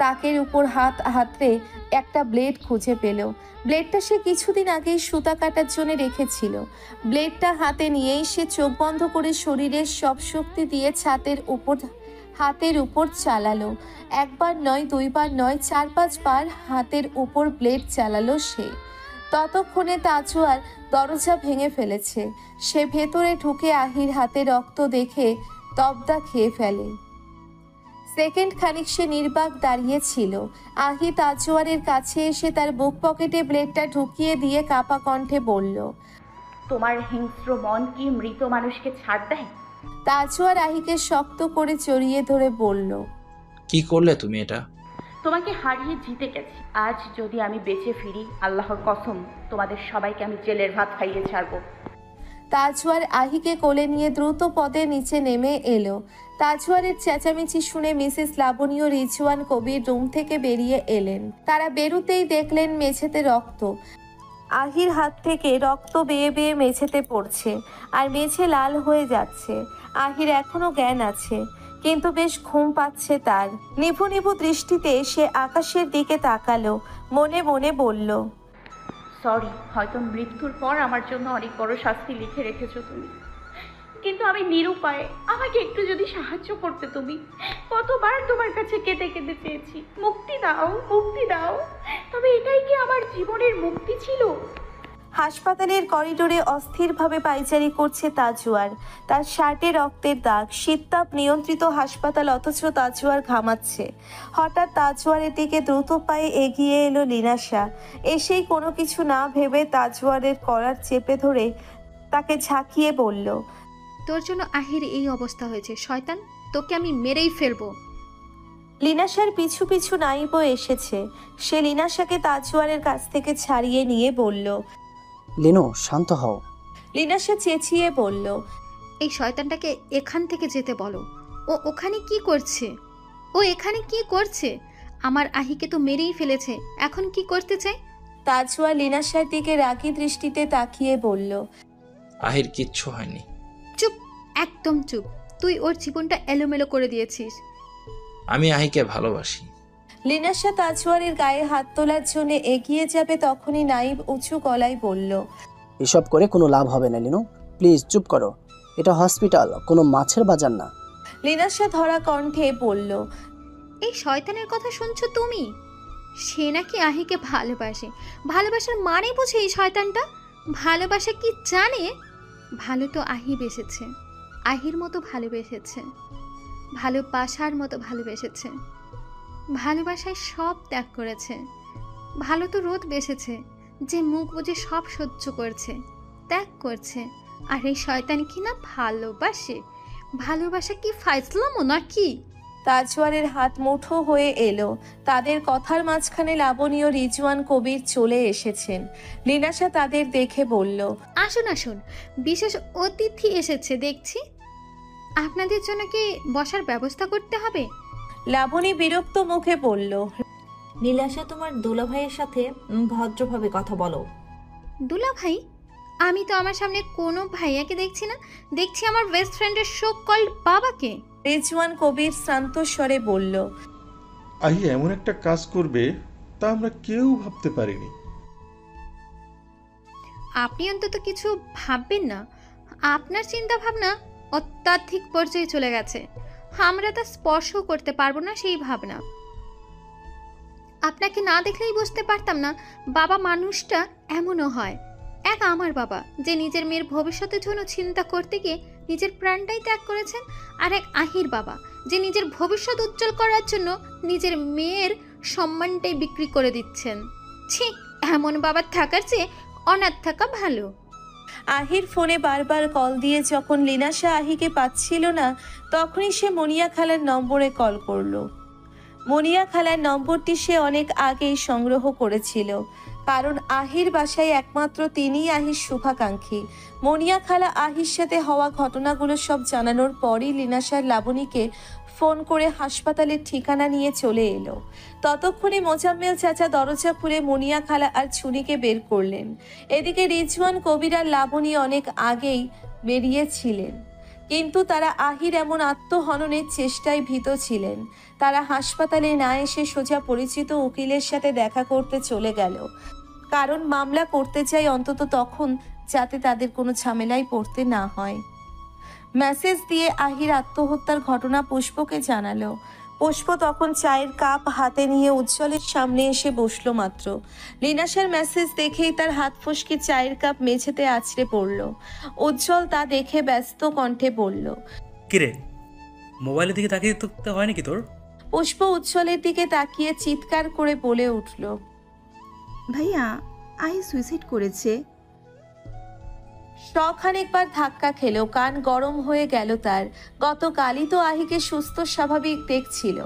তাকের উপর হাত হাতড়ে একটা ব্লেড খুঁজে পেল। ব্লেডটা সে কিছুদিন আগেই সুতা কাটার জন্য রেখেছিল। ব্লেডটা হাতে নিয়েই সে চোখ বন্ধ করে শরীরের সব শক্তি দিয়ে হাতের উপর চালালো। একবার নয়, দুইবার নয়, 4-5 বার হাতের উপর ব্লেড চালালো সে। ততক্ষণে তাজওয়ার দরজা ভেঙে ফেলেছে। সে ভেতরে ঢুকে আহির হাতে রক্ত দেখে তবদা খেয়ে ফেলে। সেকেন্ড খানিক সে নির্বাক দাঁড়িয়ে ছিল। আহি তাজওয়ারের কাছে এসে তার বুক পকেটে ব্লেডটা ঢুকিয়ে দিয়ে কাপা কণ্ঠে বলল, তোমার হিংস্র মন কি মৃত মানুষকে ছাড় দেয়? তাজওয়ার আহিকে শক্ত করে জড়িয়ে ধরে বলল, কি করলে তুমি এটা? তোমাকে হারিয়ে জিতে গেছি। আজ যদি আমি বেঁচে ফিরি, আল্লাহর কসম তোমাদের সবাইকে আমি জেলের ভাত খাইয়ে ছাড়বো। তাজওয়ার আহিকে কোলে নিয়ে দ্রুত পদে নিচে নেমে এলো। তাজওয়ারের চেঁচামেচি শুনে মিসেস লাবণী ও রিজওয়ান কবির রুম থেকে বেরিয়ে এলেন। তারা বেরুতেই দেখলেন মেঝেতে রক্ত। আহির হাত থেকে রক্ত বেয়ে বেয়ে মেঝেতে পড়ছে আর মেঝে লাল হয়ে যাচ্ছে। আহির এখনো জ্ঞান আছে, কিন্তু বেশ ঘুম পাচ্ছে তার। নিভু নিভু দৃষ্টিতে সে আকাশের দিকে তাকালো। মনে মনে বলল, সরি, হয়তো মৃত্যুর পর আমার জন্য অনেক বড় শাস্তি লিখে রেখেছো তুমি, কিন্তু আমি নিরুপায়। আমাকে একটু যদি সাহায্য করতে তুমি। কতবার তোমার কাছে কেঁদে কেঁদে চেয়েছি, মুক্তি দাও, মুক্তি দাও। তবে এটাই কি আমার জীবনের মুক্তি ছিল? হাসপাতালের করিডোরে অস্থিরভাবে পায়চারি করছে তাজওয়ার। তার শার্টে রক্তের দাগ। শীততাপ নিয়ন্ত্রিত হাসপাতাল, অথচ তাজওয়ার ঘামাচ্ছে। হঠাৎ তাজওয়ারের দিকে দ্রুত পায়ে এগিয়ে এলো লিনাশা। এসেই কোনো কিছু না ভেবে তাজওয়ারের কলার চেপে ধরে তাকে ঝাঁকিয়ে বলল, তোর জন্য আহির এই অবস্থা হয়েছে শয়তান। তোকে আমি মেরেই ফেলবো। লিনাশার পিছু পিছু নাইবও এসেছে। সে লিনাশাকে তাজওয়ারের কাছ থেকে ছাড়িয়ে নিয়ে বলল। লিনু, শান্ত হও। লিনাশা চেঁচিয়ে বলল, এই শয়তানটাকে এখান থেকে যেতে বলো। ও ওখানে কি করছে? ও এখানে কি করছে? আমার আহিকে তো মেরেই ফেলেছে, এখন কি করতে চাই? তাজওয়ার লিনাশার দিকে রাগী দৃষ্টিতে তাকিয়ে বলল, আহির কিচ্ছু হয়নি। চুপ, একদম চুপ। তুই ওর জীবনটা এলোমেলো করে দিয়েছিস। আমি আহিকে ভালোবাসি। লিনাশা তাজওয়ারের গায়ে হাত তোলার জন্য এগিয়ে যাবে, তখনই নাইব উঁচু গলায় বলল, এসব করে কোনো লাভ হবে না লিনু, প্লিজ চুপ করো। এটা হসপিটাল, কোনো মাছের বাজার না। লিনাশা ধরা কণ্ঠে বলল, এই শয়তানের কথা শুনছো তুমি? সে নাকি আহিকে ভালোবাসে। ভালোবাসার মানে বুঝে এই শয়তানটা? ভালোবাসা কি জানে? ভালো তো আহি বেসেছে, আহির মতো ভালোবেসেছে, ভালোবাসার মতো ভালোবেসেছে, ভালোবাসায় সব ত্যাগ করেছে। ভালো তো রোদ বেসেছে, যে মুখ বুঝে সব সহ্য করছে, ত্যাগ করছে। আর এই শয়তান কি না ভালোবাসে? ভালোবাসা কি ফাইজলামো নাকি? তাজওয়ারের হাত মুঠো হয়ে এলো। তাদের কথার মাঝখানে লাবণী ও রিজওয়ান কবির চলে এসেছেন। লিনাশা তাদের দেখে বলল, আসুন আসুন, বিশেষ অতিথি এসেছে দেখছি। আপনাদের জন্য কি বসার ব্যবস্থা করতে হবে? লাবণী বিরক্ত মুখে বলল, নীলাশা, তোমার দুলাভাইয়ের সাথে ভদ্রভাবে কথা বলো। দুলা ভাই? আমি তো আমার সামনে কোনো ভাইয়াকে দেখছি না, দেখছি আমার বেস্ট ফ্রেন্ডের শো কল্ড বাবাকে। রিজওয়ান কবির শান্ত স্বরে বলল, আহি এমন একটা কাজ করবে তা আমরা কেউ ভাবতে পারিনি। আপনি অন্তত কিছু ভাববেন না। আপনার চিন্তা ভাবনা অত্যাধিক পর্যায়ে চলে গেছে, আমরা তা স্পর্শ করতে পারবো না সেই ভাবনা। আপনাকে না দেখলেই বুঝতে পারতাম না বাবা মানুষটা এমনও হয়। এক আমার বাবা, যে নিজের মেয়ের ভবিষ্যতের জন্য চিন্তা করতে গিয়ে নিজের প্রাণটাই ত্যাগ করেছেন, আর এক আহির বাবা, যে নিজের ভবিষ্যৎ উজ্জ্বল করার জন্য নিজের মেয়ের সম্মানটাই বিক্রি করে দিচ্ছেন। ছি, এমন বাবার থাকার চেয়ে অনাথ থাকা ভালো। আহির ফোনে বারবার কল দিয়ে যখন লিনাশা আহিকে পাচ্ছিল না, তখনই সে মনিয়া খালার নম্বরে কল করলো। মনিয়া খালার নম্বরটি সে অনেক আগেই সংগ্রহ করেছিল, কারণ আহির বাসায় একমাত্র তিনিই আহির শুভাকাঙ্ক্ষী। মনিয়া খালা আহির সাথে হওয়া ঘটনাগুলো সব জানানোর পরই লিনাশার লাবণীকে ফোন করে হাসপাতালের ঠিকানা নিয়ে চলে এলো। ততক্ষণে মোজাম্মেল চাচা দরজা খুলে মনিয়া খালা আর ছুরিকে বের করলেন। এদিকে রিজওয়ান কবির আর লাবণী অনেক আগেই বেরিয়েছিলেন, কিন্তু তারা আহির এমন আত্মহননের চেষ্টায় ভীত ছিলেন। তারা হাসপাতালে না এসে সোজা পরিচিত উকিলের সাথে দেখা করতে চলে গেল, কারণ মামলা করতে চাই অন্তত তখন, যাতে তাদের কোনো ঝামেলায় পড়তে না হয়। মেসেজ দিয়ে আহির আত্মহত্যার ঘটনা পুষ্পকে জানালো। পুষ্প তখন চায়ের কাপ হাতে নিয়ে উজ্জ্বলের সামনে এসে বসলো মাত্র। লিনাশার মেসেজ দেখেই তার হাত ফসকে চায়ের কাপ মেঝেতে আছড়ে পড়ল। উজ্জ্বল তা দেখে ব্যস্ত কণ্ঠে বলল, কিরে, মোবাইলের দিকে তাকিয়ে থাকতে হয় নাকি তোর? পুষ্প উজ্জ্বলের দিকে তাকিয়ে চিৎকার করে বলে উঠল, ভাইয়া, আহি সুইসাইড করেছে। খানিকবার ধাক্কা খেলো, কান গরম হয়ে গেল তার। গতকালই তো আহিকে সুস্থ স্বাভাবিক দেখছিল,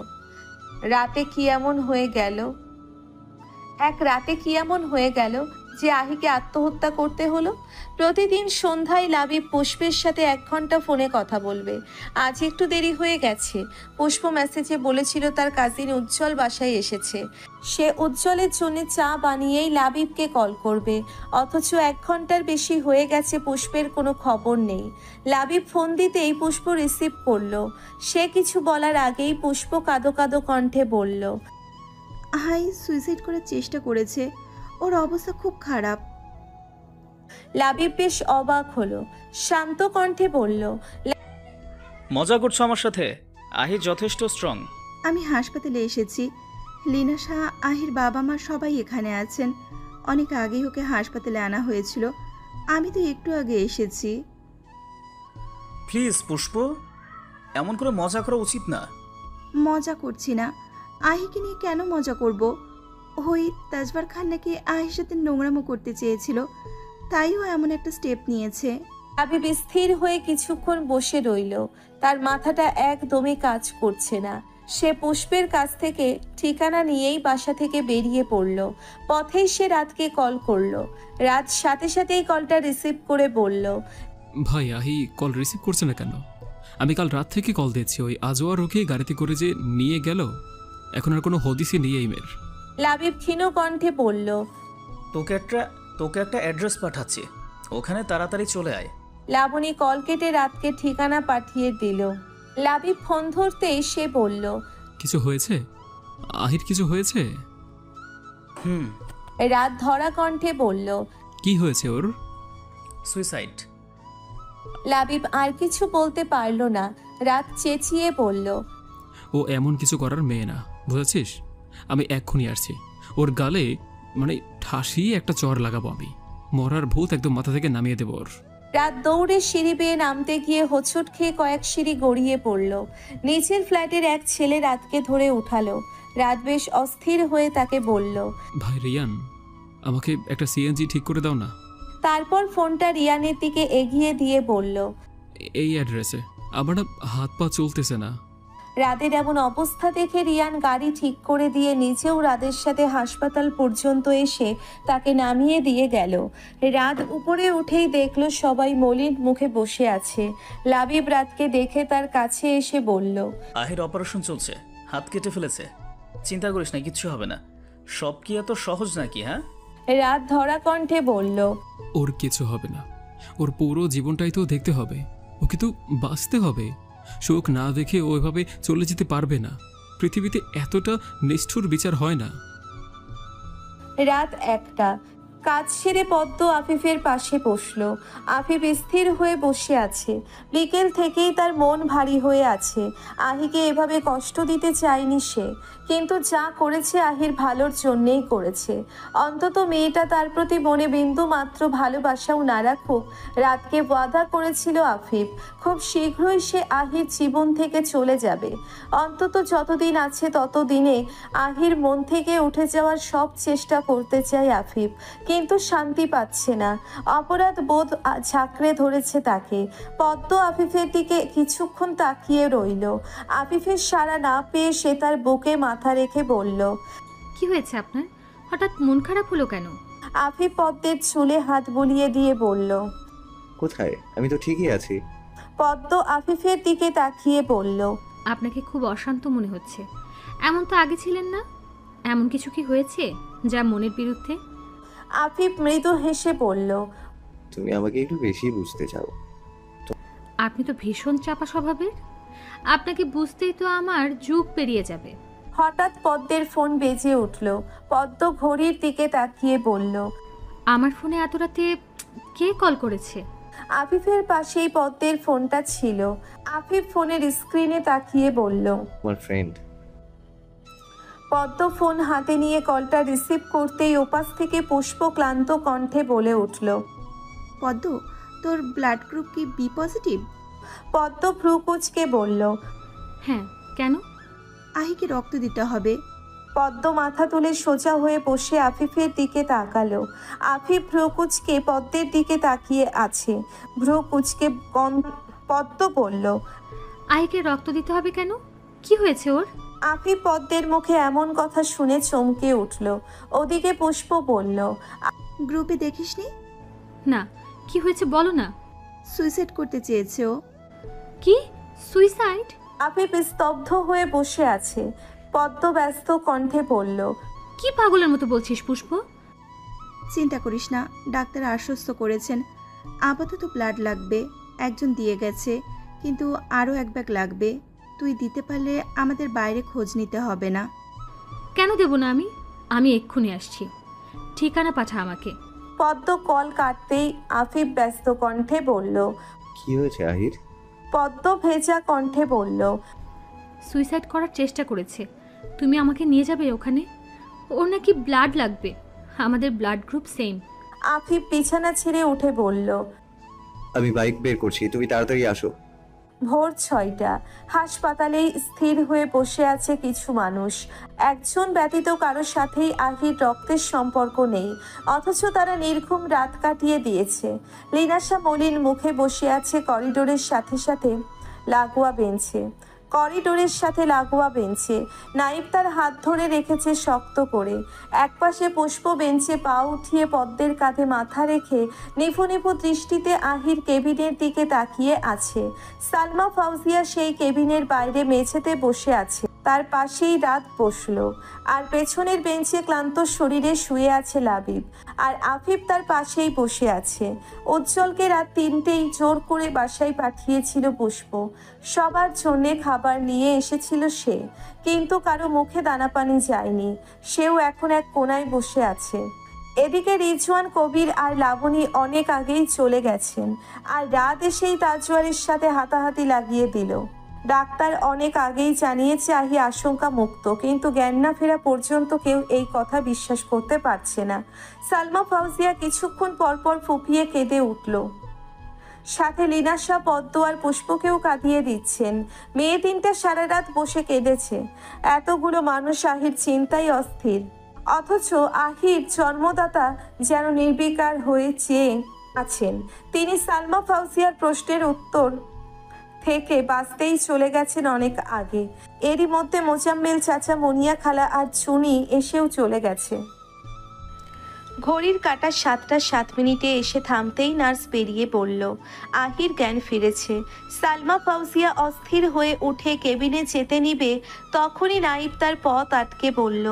রাতে কি এমন হয়ে গেল? এক রাতে কি এমন হয়ে গেল যে আহিকে আত্মহত্যা করতে হলো? প্রতিদিন সন্ধ্যায় লাবিব পুষ্পের সাথে 1 ঘন্টা ফোনে কথা বলবে। আজ একটু দেরি হয়ে গেছে। পুষ্প মেসেজে বলেছিল তার কাজিন উজ্জ্বল বাসায় এসেছে, সে উজ্জ্বলের জন্য চা বানিয়েই লাবিবকে কল করবে। অথচ 1 ঘন্টার বেশি হয়ে গেছে, পুষ্পের কোনো খবর নেই। লাবিব ফোন দিতেই পুষ্প রিসিভ করলো। সে কিছু বলার আগেই পুষ্প কাঁদো কাঁদো কণ্ঠে বলল, আহি সুইসাইড করার চেষ্টা করেছে, ওর অবস্থা খুব খারাপ। লাবিব বেশ অবাক হলো, শান্ত কণ্ঠে বলল, মজা করছো আমার সাথে? আহির যথেষ্ট স্ট্রং। আমি হাসপাতালে এসেছি। লিনাশা, আহির বাবা মা সবাই এখানে আছেন। অনেক আগেই ওকে হাসপাতালে আনা হয়েছিল, আমি তো একটু আগে এসেছি। প্লিজ পুষ্প, এমন করে মজা করা উচিত না। মজা করছি না। আহিকে নিয়ে কেন মজা করব? ওই তাজবার খান নাকি আহির সাথে নোংরামো করতে চেয়েছিল, তাইও এমন একটা স্টেপ নিয়েছে। আবিব স্থির হয়ে কিছুক্ষণ বসে রইল। তার মাথাটা একদমই কাজ করছে না। সে পুষ্পের কাছ থেকে ঠিকানা নিয়েই বাসা থেকে বেরিয়ে পড়ল। পথেই সে রাতকে কল করলো। রাত সাথে সাথেই কলটা রিসিভ করে বলল, ভাই আহি কল রিসিভ করছে না কেন? আমি কাল রাত থেকে কল দিচ্ছি, ওই আজওয়ার ওকে গাড়িতে করে যে নিয়ে গেল, এখন আর কোনো হদিসই নেই এই মেয়ের। লাবিব ক্ষীণ কণ্ঠে বলল, তোকে একটা অ্যাড্রেস পাঠাচ্ছি, ওখানে তাড়াতাড়ি চলে আয়। লাবণী কল কেটে রাতকে ঠিকানা পাঠিয়ে দিল। লাবিব ফোন ধরতেই সে বলল, কিছু হয়েছে আহির? কিছু হয়েছে? রাত ধরা কণ্ঠে বলল, কি হয়েছে ওর? সুইসাইড। লাবিব আর কিছু বলতে পারল না। রাত চেঁচিয়ে বলল, ও এমন কিছু করার মেয়ে না, বুঝেছিস? আমি এক্ষুনি আসছি, ওর গালে মানে ঠাসিয়ে একটা চর লাগাবো আমি, মরার ভূত একদম মাথা থেকে নামিয়ে দেবো ওর। রাত দৌড়ে সিঁড়ি বেয়ে নামতে গিয়ে হোঁচট খেয়ে কয়েক সিঁড়ি গড়িয়ে পড়ল। নিচের ফ্ল্যাটের এক ছেলে রাতকে ধরে উঠালো। রাত বেশ অস্থির হয়ে তাকে বলল, ভাই রিয়ান, আমাকে একটা সিএনজি ঠিক করে দাও না। তারপর ফোনটা রিয়ানের দিকে এগিয়ে দিয়ে বলল, এই অ্যাড্রেসে। আমার না হাত পা চলতেছে না। রাতের এমন অবস্থা দেখে রিয়ান গাড়ি ঠিক করে দিয়ে নিজেও রাতের সাথে হাসপাতাল পর্যন্ত এসে তাকে নামিয়ে দিয়ে গেল। রাত উপরে উঠেই দেখলো সবাই মলিন মুখে বসে আছে। লাবিব রাতকে দেখে তার কাছে এসে বলল, আহির অপারেশন চলছে, হাত কেটে ফেলেছে, চিন্তা করিস না, কিচ্ছু হবে না। সব কি এত সহজ নাকি? হ্যাঁ, রাত ধরা কণ্ঠে বলল, ওর কিছু হবে না, ওর পুরো জীবনটাই তো দেখতে হবে, ওকে তো বাঁচতে হবে। শোক না দেখে ও এভাবে চলে যেতে পারবে না। পৃথিবীতে এতটা নিষ্ঠুর বিচার হয় না। রাত 1টা। কাজ সেরে পদ্ম আফিফের পাশে বসলো। আফিফ স্থির হয়ে বসে আছে। বিকেল থেকেই তার মন ভারী হয়ে আছে। আহিকে এভাবে কষ্ট দিতে চায়নি সে, কিন্তু যা করেছে আহির ভালোর জন্যেই করেছে। অন্তত মেয়েটা তার প্রতি মনে বিন্দু মাত্র ভালোবাসাও না রাখুক, রাতকে ওয়াদা করেছিল আফিফ। খুব শীঘ্রই সে আহির জীবন থেকে চলে যাবে। অন্তত যতদিন আছে ততদিনে আহির মন থেকে উঠে যাওয়ার সব চেষ্টা করতে চায় আফিফ, কিন্তু শান্তি পাচ্ছে না। অপরাধ বোধ ঝাঁকড়ে ধরেছে তাকে। পদ্ম আফিফের দিকে কিছুক্ষণ তাকিয়ে রইল। আফিফের সাড়া না পেয়ে সে তার বুকে মাথা রেখে বলল, কি হয়েছে আপনার? হঠাৎ মন খারাপ হলো কেন? আফিফ পদ্মের চুলে হাত বুলিয়ে দিয়ে বলল, কোথায়? আমি তো ঠিকই আছি। পদ্ম আফিফের দিকে তাকিয়ে বলল, আপনাকে খুব অশান্ত মনে হচ্ছে। এমন তো আগে ছিলেন না। এমন কিছু কি হয়েছে যা মনের বিরুদ্ধে? আফিফ মৃদু হেসে বলল, তুমি আমাকে একটু বেশি বুঝতে চাও। আপনি তো ভীষণ চাপা স্বভাবের, আপনাকে বুঝতেই তো আমার যুগ পেরিয়ে যাবে। হঠাৎ পদ্মের ফোন বেজে উঠল। পদ্ম ঘড়ির দিকে তাকিয়ে বলল, আমার ফোনে এত রাতে কে কল করেছে? আফিফের পাশেই পদ্মের ফোনটা ছিল। আফিফ ফোনের স্ক্রিনে তাকিয়ে বলল, আমার ফ্রেন্ড। পদ্ম ফোন হাতে নিয়ে কলটা রিসিভ করতেই ওপাশ থেকে পুষ্প ক্লান্ত কণ্ঠে বলে উঠল, পদ্ম, তোর ব্লাড গ্রুপ কি বি পজিটিভ? পদ্ম ভ্রু কুঁচকে বলল, হ্যাঁ, কেন? আহিকে রক্ত দিতে হবে। পদ্ম মাথা তুলে সোজা হয়ে বসে আফিফের দিকে তাকালো। আফিফ ভ্রু কুঁচকে পদ্মের দিকে তাকিয়ে আছে। ভ্রু কুঁচকে পদ্ম বলল, আহিকে রক্ত দিতে হবে কেন? কি হয়েছে ওর? আফিফ পদ্মের মুখে এমন কথা শুনে চমকে উঠল। ওদিকে পুষ্প বলল, গ্রুপে দেখিসনি? না, কি হয়েছে বলো না। সুইসাইড করতে চেয়েছে ও। কি? সুইসাইড? আফিফ স্তব্ধ হয়ে বসে আছে। পদ্ম ব্যস্ত কণ্ঠে বলল, কি পাগলের মতো বলছিস পুষ্প? চিন্তা করিস না, ডাক্তার আশ্বস্ত করেছেন। আপাতত ব্লাড লাগবে, একজন দিয়ে গেছে, কিন্তু আরও এক ব্যাগ লাগবে। তুই দিতে পারলে আমাদের বাইরে খোঁজ নিতে হবে না। কেন দেব না? আমি এক্ষুনি আসছি, ঠিকানা পাঠা আমাকে। পদ্ম কল কাটতেই আফিফ ব্যস্ত কণ্ঠে বলল, কি হয়েছে আহির? পদ্ম ভেজা কণ্ঠে বলল, সুইসাইড করার চেষ্টা করেছে। তুমি আমাকে নিয়ে যাবে ওখানে? ওর নাকি ব্লাড লাগবে, আমাদের ব্লাড গ্রুপ সেম। আফিফ বিছানা ছেড়ে উঠে বলল, আমি বাইক বের করছি, তুমি তাড়াতাড়ি আসো। ভোর 6টা। হাসপাতালেই স্থির হয়ে বসে আছে কিছু মানুষ। একজন ব্যতীত কারোর সাথেই আহির রক্তের সম্পর্ক নেই, অথচ তারা নির্ঘুম রাত কাটিয়ে দিয়েছে। লিনাশা মলিন মুখে বসে আছে করিডোরের সাথে লাগোয়া বেঞ্চে। নাইব তার হাত ধরে রেখেছে শক্ত করে। একপাশে পুষ্প বেঞ্চে পা উঠিয়ে পদ্মের কাঁধে মাথা রেখে নিভু নিভু দৃষ্টিতে আহির কেবিনের দিকে তাকিয়ে আছে। সালমা ফাউজিয়া সেই কেবিনের বাইরে মেঝেতে বসে আছে, তার পাশেই রাত বসলো। আর পেছনের বেঞ্চে ক্লান্ত শরীরে শুয়ে আছে লাবিব, আর আফিফ তার পাশেই বসে আছে। উজ্জ্বলকে রাত 3টেই জোর করে বাসায় পাঠিয়েছিল পুষ্প। সবার জন্যে খাবার নিয়ে এসেছিল সে, কিন্তু কারো মুখে দানাপানি যায়নি। সেও এখন এক কোনায় বসে আছে। এদিকে রিজওয়ান, কবির আর লাবণী অনেক আগেই চলে গেছেন, আর রাত এসেই তাজওয়ারের সাথে হাতাহাতি লাগিয়ে দিল। ডাক্তার অনেক আগেই জানিয়েছে আহি আশঙ্কা মুক্ত, কিন্তু জ্ঞান না ফেরা পর্যন্ত কেউ এই কথা বিশ্বাস করতে পারছে না। সালমা ফাউজিয়া কিছুক্ষণ পরপর ফুপিয়ে কেঁদে উঠল, সাথে লিনাশা, পদ্ম আর পুষ্পকেও কাঁদিয়ে দিচ্ছেন। মেয়ে 3টা সারা রাত বসে কেঁদেছে। এতগুলো মানুষ আহির চিন্তায় অস্থির, অথচ আহির জন্মদাতা যেন নির্বিকার হয়ে চেয়ে আছেন। তিনি সালমা ফাউজিয়ার প্রশ্নের উত্তর থেকে বাঁচতেই চলে গেছেন অনেক আগে। এরই মধ্যে মোজাম্মেল চাচা, মনিয়া খালা আর চুনি এসেও চলে গেছে। ঘড়ির কাঁটা 7টা 7 মিনিটে এসে থামতেই নার্স বেরিয়ে বলল আহির জ্ঞান ফিরেছে। সালমা ফাউজিয়া অস্থির হয়ে উঠে কেবিনে যেতে নিবে, তখনই নাইব তার পথ আটকে বলল,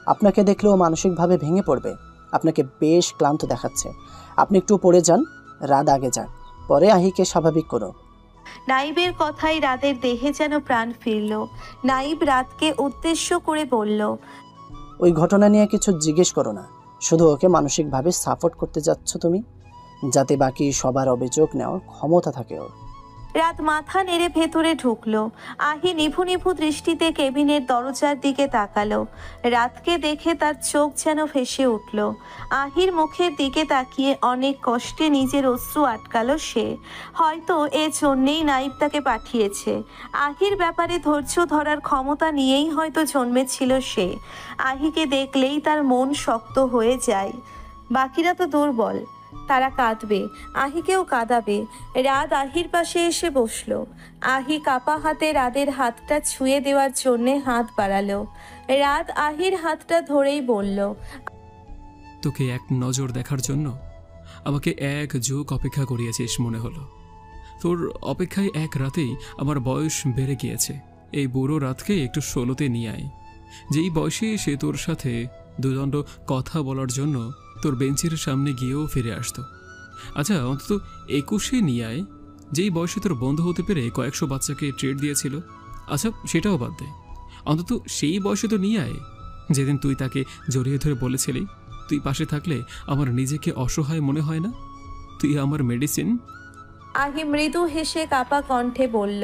আপনাকে দেখলেও মানসিকভাবে ভেঙে পড়বে। আপনাকে বেশ ক্লান্ত দেখাচ্ছে। আপনি একটু পড়ে যান, রাত আগে যান, পরে আহিকে স্বাভাবিক করো। নাইবের কথায় রাতের দেহে যেন প্রাণ ফিরল। নাইব রাতকে উদ্দেশ্য করে বলল, ওই ঘটনা নিয়ে কিছু জিজ্ঞেস করো না, শুধু ওকে মানসিকভাবে সাপোর্ট করতে যাচ্ছ তুমি, যাতে বাকি সবার অভিযোগ নেওয়ার ক্ষমতা থাকে ওর। রাত মাথা নেড়ে ভেতরে ঢুকলো। আহি নিভু নিভু দৃষ্টিতে কেবিনের দরজার দিকে তাকালো। রাতকে দেখে তার চোখ যেন ভেসে উঠল। আহির মুখের দিকে তাকিয়ে অনেক কষ্টে নিজের অশ্রু আটকালো সে। হয়তো এ জন্যেই নাইব তাকে পাঠিয়েছে। আহির ব্যাপারে ধৈর্য ধরার ক্ষমতা নিয়েই হয়তো জন্মেছিল সে। আহিকে দেখলেই তার মন শক্ত হয়ে যায়। বাকিরা তো দুর্বল, তারা কাঁদবে, আহিকেও কাঁদাবে। রাত আহির পাশে এসে বসলো। আহি কাপা হাতে রাতের হাতটা ছুঁয়ে দেওয়ার জন্যে হাত বাড়ালো। রাত আহির হাতটা ধরেই বলল, তোকে এক নজর দেখার জন্য আমাকে 1 যুগ অপেক্ষা করিয়েছিস মনে হলো। তোর অপেক্ষায় এক রাতেই আমার বয়স বেড়ে গিয়েছে। এই বুড়ো রাতকে একটু 16তে নিয়ে আয়। যেই বয়সে সে তোর সাথে দুদণ্ড কথা বলার জন্য তোর বেঞ্চের সামনে গিয়েও ফিরে আসতো। আচ্ছা, অন্তত 21-এ নিয়ে আয়, যেই বয়সে তোর বন্ধু হতে পেরে কয়েকশো বাচ্চাকে ট্রিট দিয়েছিল। আচ্ছা, সেটাও বাদ দে, অন্তত সেই বয়সে তো নিয়ে আয় যেদিন তুই তাকে জড়িয়ে ধরে বলেছিলি, তুই পাশে থাকলে আমার নিজেকে অসহায় মনে হয় না, তুই আমার মেডিসিন। আহি মৃদু হেসে কাপা কণ্ঠে বলল,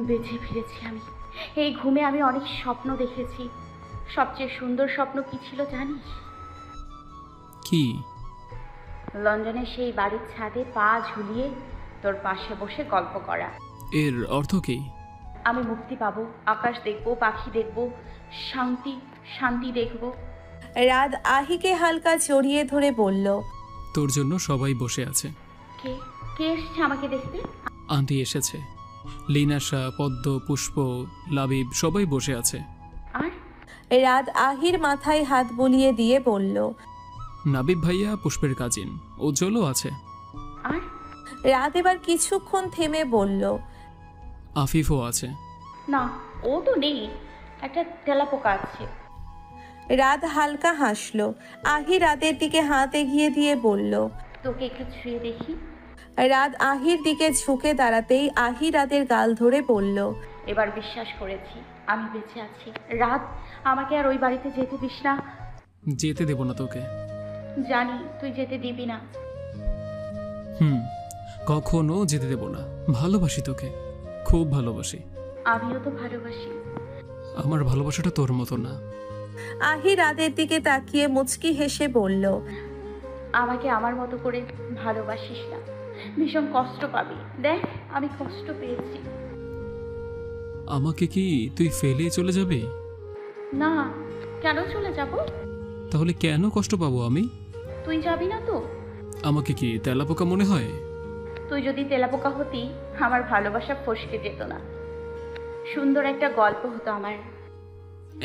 বেঁচে ফিরেছি আমি। এই ঘুমে আমি অনেক স্বপ্ন দেখেছি। সবচেয়ে সুন্দর স্বপ্ন কি ছিল জানিস? কি? লন্ডনের সেই বাড়ির ছাদে পা ঝুলিয়ে তোর পাশে বসে গল্প করা। এর অর্থ কি? আমি মুক্তি পাবো, আকাশ দেখবো, পাখি দেখবো, শান্তি দেখবো। রাত আহিকে হালকা জড়িয়ে ধরে বলল, তোর জন্য সবাই বসে আছে। কে কে এসেছে আমাকে দেখতে? আন্টি এসেছে, লিনাশা, পদ্ম, পুষ্প, লাবিব সবাই বসে আছে। আর রাত আহির মাথায় হাত বুলিয়ে দিয়ে বলল, নাবিব ভাইয়া পুষ্পের কাজিন, উজ্জ্বলও আছে। আর রাত এবার কিছুক্ষণ থেমে বলল, আফিফও আছে। না, ও তো নেই, একটা তেলাপোকা আছে। রাত হালকা হাসলো। আহি রাতের দিকে হাত এগিয়ে দিয়ে বলল, তোকে একটু ছুঁয়ে দেখি। রাত আহির দিকে ঝুঁকে দাঁড়াতেই আহি রাতের গাল ধরে বলল, এবার বিশ্বাস করেছি আমি বেঁচে আছি। রাত, আমাকে আর ওই বাড়িতে যেতে দিস না। যেতে দেব না তোকে। জানি তুই যেতে দিবি না। কখনো যেতে দেব না। ভালোবাসি তোকে, খুব ভালোবাসি। আমিও তো ভালোবাসি। আমার ভালোবাসাটা তোর মতো না। আহি রাতের দিকে তাকিয়ে মুচকি হেসে বলল, আমাকে আমার মতো করে ভালোবাসিস না, ভীষণ কষ্ট পাবি। দেখ আমি কষ্ট পেয়েছি। আমাকে কি তুই ফেলে চলে যাবে? না, কেন চলে যাব? তাহলে কেন কষ্ট পাবো আমি? তুই যাবি না তো? আমাকে কি তেলাপোকা মনে হয়? তুই যদি তেলাপোকা হতি, আমার ভালোবাসা ফসকে যেত না। সুন্দর একটা গল্প হতো আমার।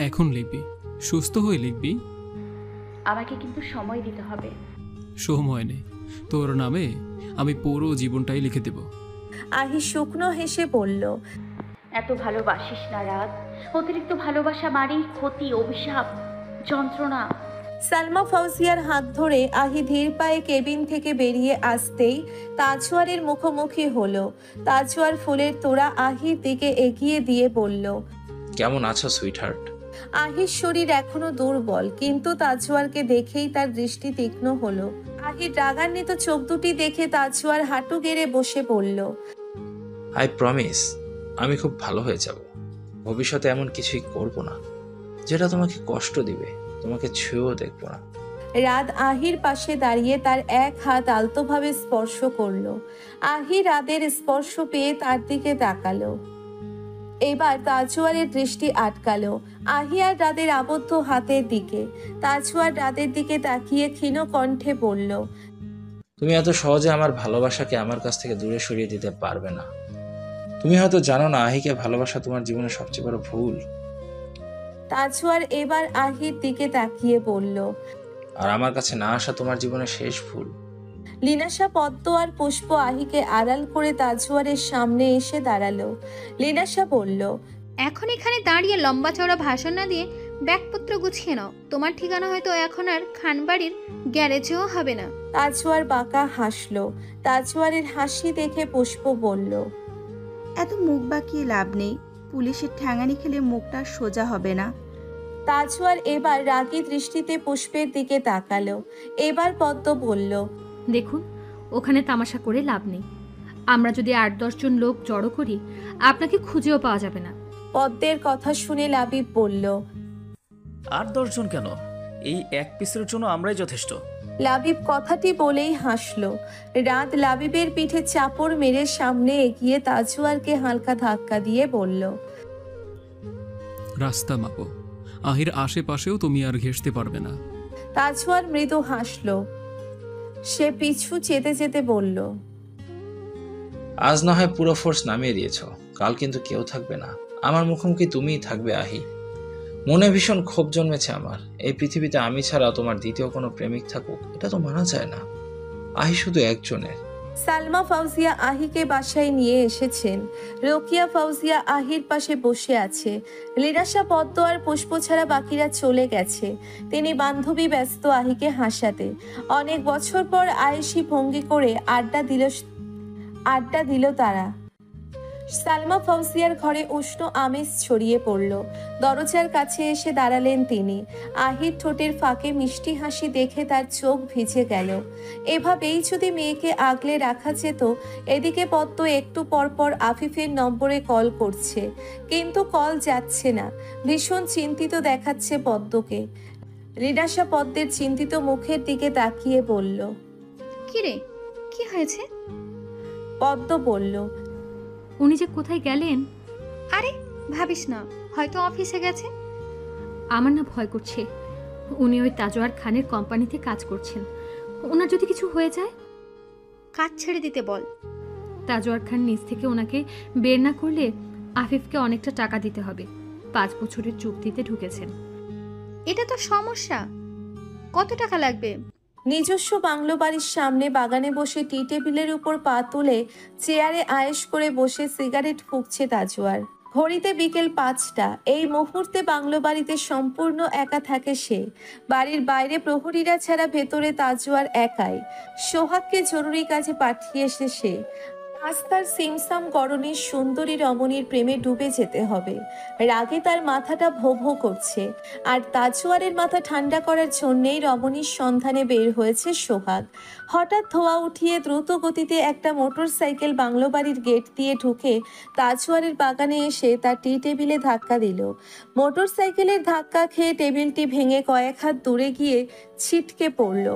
এখন লিখবি? সুস্থ হয়ে লিখবি? আমাকে কিন্তু সময় দিতে হবে। সময় নেই, তোর নামে আমি পুরো জীবনটাই লিখে দেব। আহি শুকনো হেসে বলল, এত ভালোবাসিস না রাত। অতিরিক্ত ভালোবাসা মানেই ক্ষতি, অভিশাপ, যন্ত্রণা। সালমা ফাউজিয়ার হাত ধরে আহি ধীর পায়ে কেবিন থেকে বেরিয়ে আসতেই তাজওয়ারের মুখোমুখি হলো। তাজওয়ার ফুলের তোড়া আহির দিকে এগিয়ে দিয়ে বলল, কেমন আছো সুইটহার্ট? আহির শরীর এখনো দুর্বল, কিন্তু তাজওয়ারকে দেখেই তার দৃষ্টি তীক্ষ্ণ হলো। আহির রাগান্বিত চোখ দুটি দেখে তাজওয়ার হাঁটু গেড়ে বসে পড়ল। আই প্রমিস, আমি খুব ভালো হয়ে যাব। ভবিষ্যতে এমন কিছুই করব না যেটা তোমাকে কষ্ট দিবে। তোমাকে ছুঁয়েও দেখব না। রাত আহির পাশে দাঁড়িয়ে তার এক হাত আলতোভাবে স্পর্শ করলো। আহি রাদের স্পর্শ পেয়ে তার দিকে তাকালো। এবার তাজওয়ারের দৃষ্টি আটকালো আহি আর রাদের আবদ্ধ হাতের দিকে। তাজওয়ার রাদের দিকে তাকিয়ে ক্ষীণ কণ্ঠে বলল, তুমি এত সহজে আমার ভালোবাসাকে আমার কাছ থেকে দূরে সরিয়ে দিতে পারবে না। তুমি হয়তো জানো না, আহিকে ভালোবাসা তোমার জীবনের সবচেয়ে বড় ভুল। তাজওয়ার এবার আহির দিকে তাকিয়ে বলল, আর আমার কাছে না আসা তোমার জীবনের শেষ ভুল। লিনাশা, পদ্ম আর পুষ্প আহিকে আড়াল করে তাজওয়ারের সামনে এসে দাঁড়ালো। লিনাশা বলল, এখন এখানে দাঁড়িয়ে লম্বা চওড়া ভাষণ না দিয়ে ব্যাগপত্র গুছিয়ে নাও। তোমার ঠিকানা হয়তো এখন আর খানবাড়ির গ্যারেজেও হবে না। তাজওয়ার বাঁকা হাসলো। তাজওয়ারের হাসি দেখে পুষ্প বলল, এত মুখ বাঁকিয়ে লাভ নেই, পুলিশের ঠ্যাঙানি খেলে মুখটা সোজা হবে না। তাজওয়ার এবার রাগী দৃষ্টিতে পুষ্পের দিকে তাকালো। এবার পদ্ম বলল, দেখুন, ওখানে তামাশা করে লাভ নেই। আমরা যদি ৮-১০ জন লোক জড়ো করি, আপনাকে খুঁজেও পাওয়া যাবে না। পদ্মের কথা শুনে লাবিব বলল, ৮-১০ জন কেন, এই এক পিসের জন্য আমরাই যথেষ্ট। লাবিব কথাটি বলেই হাসলো। রাত লাবিবের পিঠে চাপড় মেরে সামনে এগিয়ে তাজওয়ারকে হালকা ধাক্কা দিয়ে বলল, রাস্তা মাপো, আহির আশেপাশেও তুমি আর ঘেঁষতে পারবে না। তাজওয়ার মৃদু হাসলো। সে পিছু যেতে যেতে বলল, আজ না হয় পুরো ফোর্স নামিয়ে দিয়েছ, কাল কিন্তু কেউ থাকবে না। আমার মুখোমুখি তুমিই থাকবে আহি। মনে ভীষণ ক্ষোভ জন্মেছে আমার। এই পৃথিবীতে আমি ছাড়া তোমার দ্বিতীয় কোনো প্রেমিক থাকুক, এটা তো মানা যায় না। আহি শুধু একজনের। সালমা ফাউজিয়া আহিকে বাসায় নিয়ে এসেছেন। রোকিয়া ফাউজিয়া আহির পাশে বসে আছে। লিনাশা, পদ্ম আর পুষ্প ছাড়া বাকিরা চলে গেছে। তিনি বান্ধবী ব্যস্ত আহিকে হাসাতে। অনেক বছর পর আয়েশি ভঙ্গি করে আড্ডা দিল তারা। সালমা ফাউজিয়ার ঘরে উষ্ণ আমেজ ছড়িয়ে পড়ল। দরজার কাছে এসে দাঁড়ালেন তিনি। আহির ঠোঁটের ফাঁকে মিষ্টি হাসি দেখে তার চোখ ভিজে গেল। এভাবেই যদি মেয়েকে আগলে রাখা যেত। এদিকে পদ্ম একটু পরপর আফিফের নম্বরে কল করছে, কিন্তু কল যাচ্ছে না। ভীষণ চিন্তিত দেখাচ্ছে পদ্মকে। লিনাশা পদ্মের চিন্তিত মুখের দিকে তাকিয়ে বলল, কিরে, কি হয়েছে? পদ্ম বলল, উনি যে কোথায় গেলেন। আরে ভাবিস না, হয়তো অফিসে গেছে। আমার না ভয় করছে। উনি ওই তাজওয়ার খানের কোম্পানিতে কাজ করছেন। ওনার যদি কিছু হয়ে যায়? কাজ ছেড়ে দিতে বল। তাজওয়ার খান নিজ থেকে ওনাকে বের না করলে আফিফকে অনেকটা টাকা দিতে হবে। 5 বছরের চুক্তিতে ঢুকেছেন। এটা তো সমস্যা। কত টাকা লাগবে? নিজস্ব বাংলো বাড়ির সামনে বাগানে বসে টি টেবিলের উপর পা তুলে চেয়ারে আয়েশ করে বসে সিগারেট ফুঁকছে তাজওয়ার। ঘড়িতে বিকেল 5টা। এই মুহূর্তে বাংলো বাড়িতে সম্পূর্ণ একা থাকে সে। বাড়ির বাইরে প্রহরীরা ছাড়া ভেতরে তাজওয়ার একাই। সোহাগকে জরুরি কাজে পাঠিয়েছে সে। আজ তার সিমসাম গরনের সুন্দরী রমণীর প্রেমে ডুবে যেতে হবে। রাগে তার মাথাটা ভো ভো করছে। আর তাজওয়ারের মাথা ঠান্ডা করার জন্যেই রমণীর সন্ধানে বের হয়েছে সোহাগ। হঠাৎ ধোয়া উঠিয়ে দ্রুত গতিতে একটা মোটর সাইকেল বাংলো বাড়ির গেট দিয়ে ঢুকে তাজওয়ারের বাগানে এসে তার টি টেবিলে ধাক্কা দিল। মোটর সাইকেলের ধাক্কা খেয়ে টেবিলটি ভেঙে কয়েক হাত দূরে গিয়ে ছিটকে পড়ল।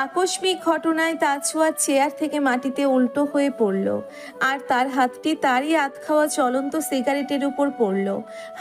আকস্মিক ঘটনায় তাজওয়ার চেয়ার থেকে মাটিতে উল্টো হয়ে পড়ল, আর তার হাতটি তারই আধ খাওয়া চলন্ত সিগারেটের উপর পড়ল।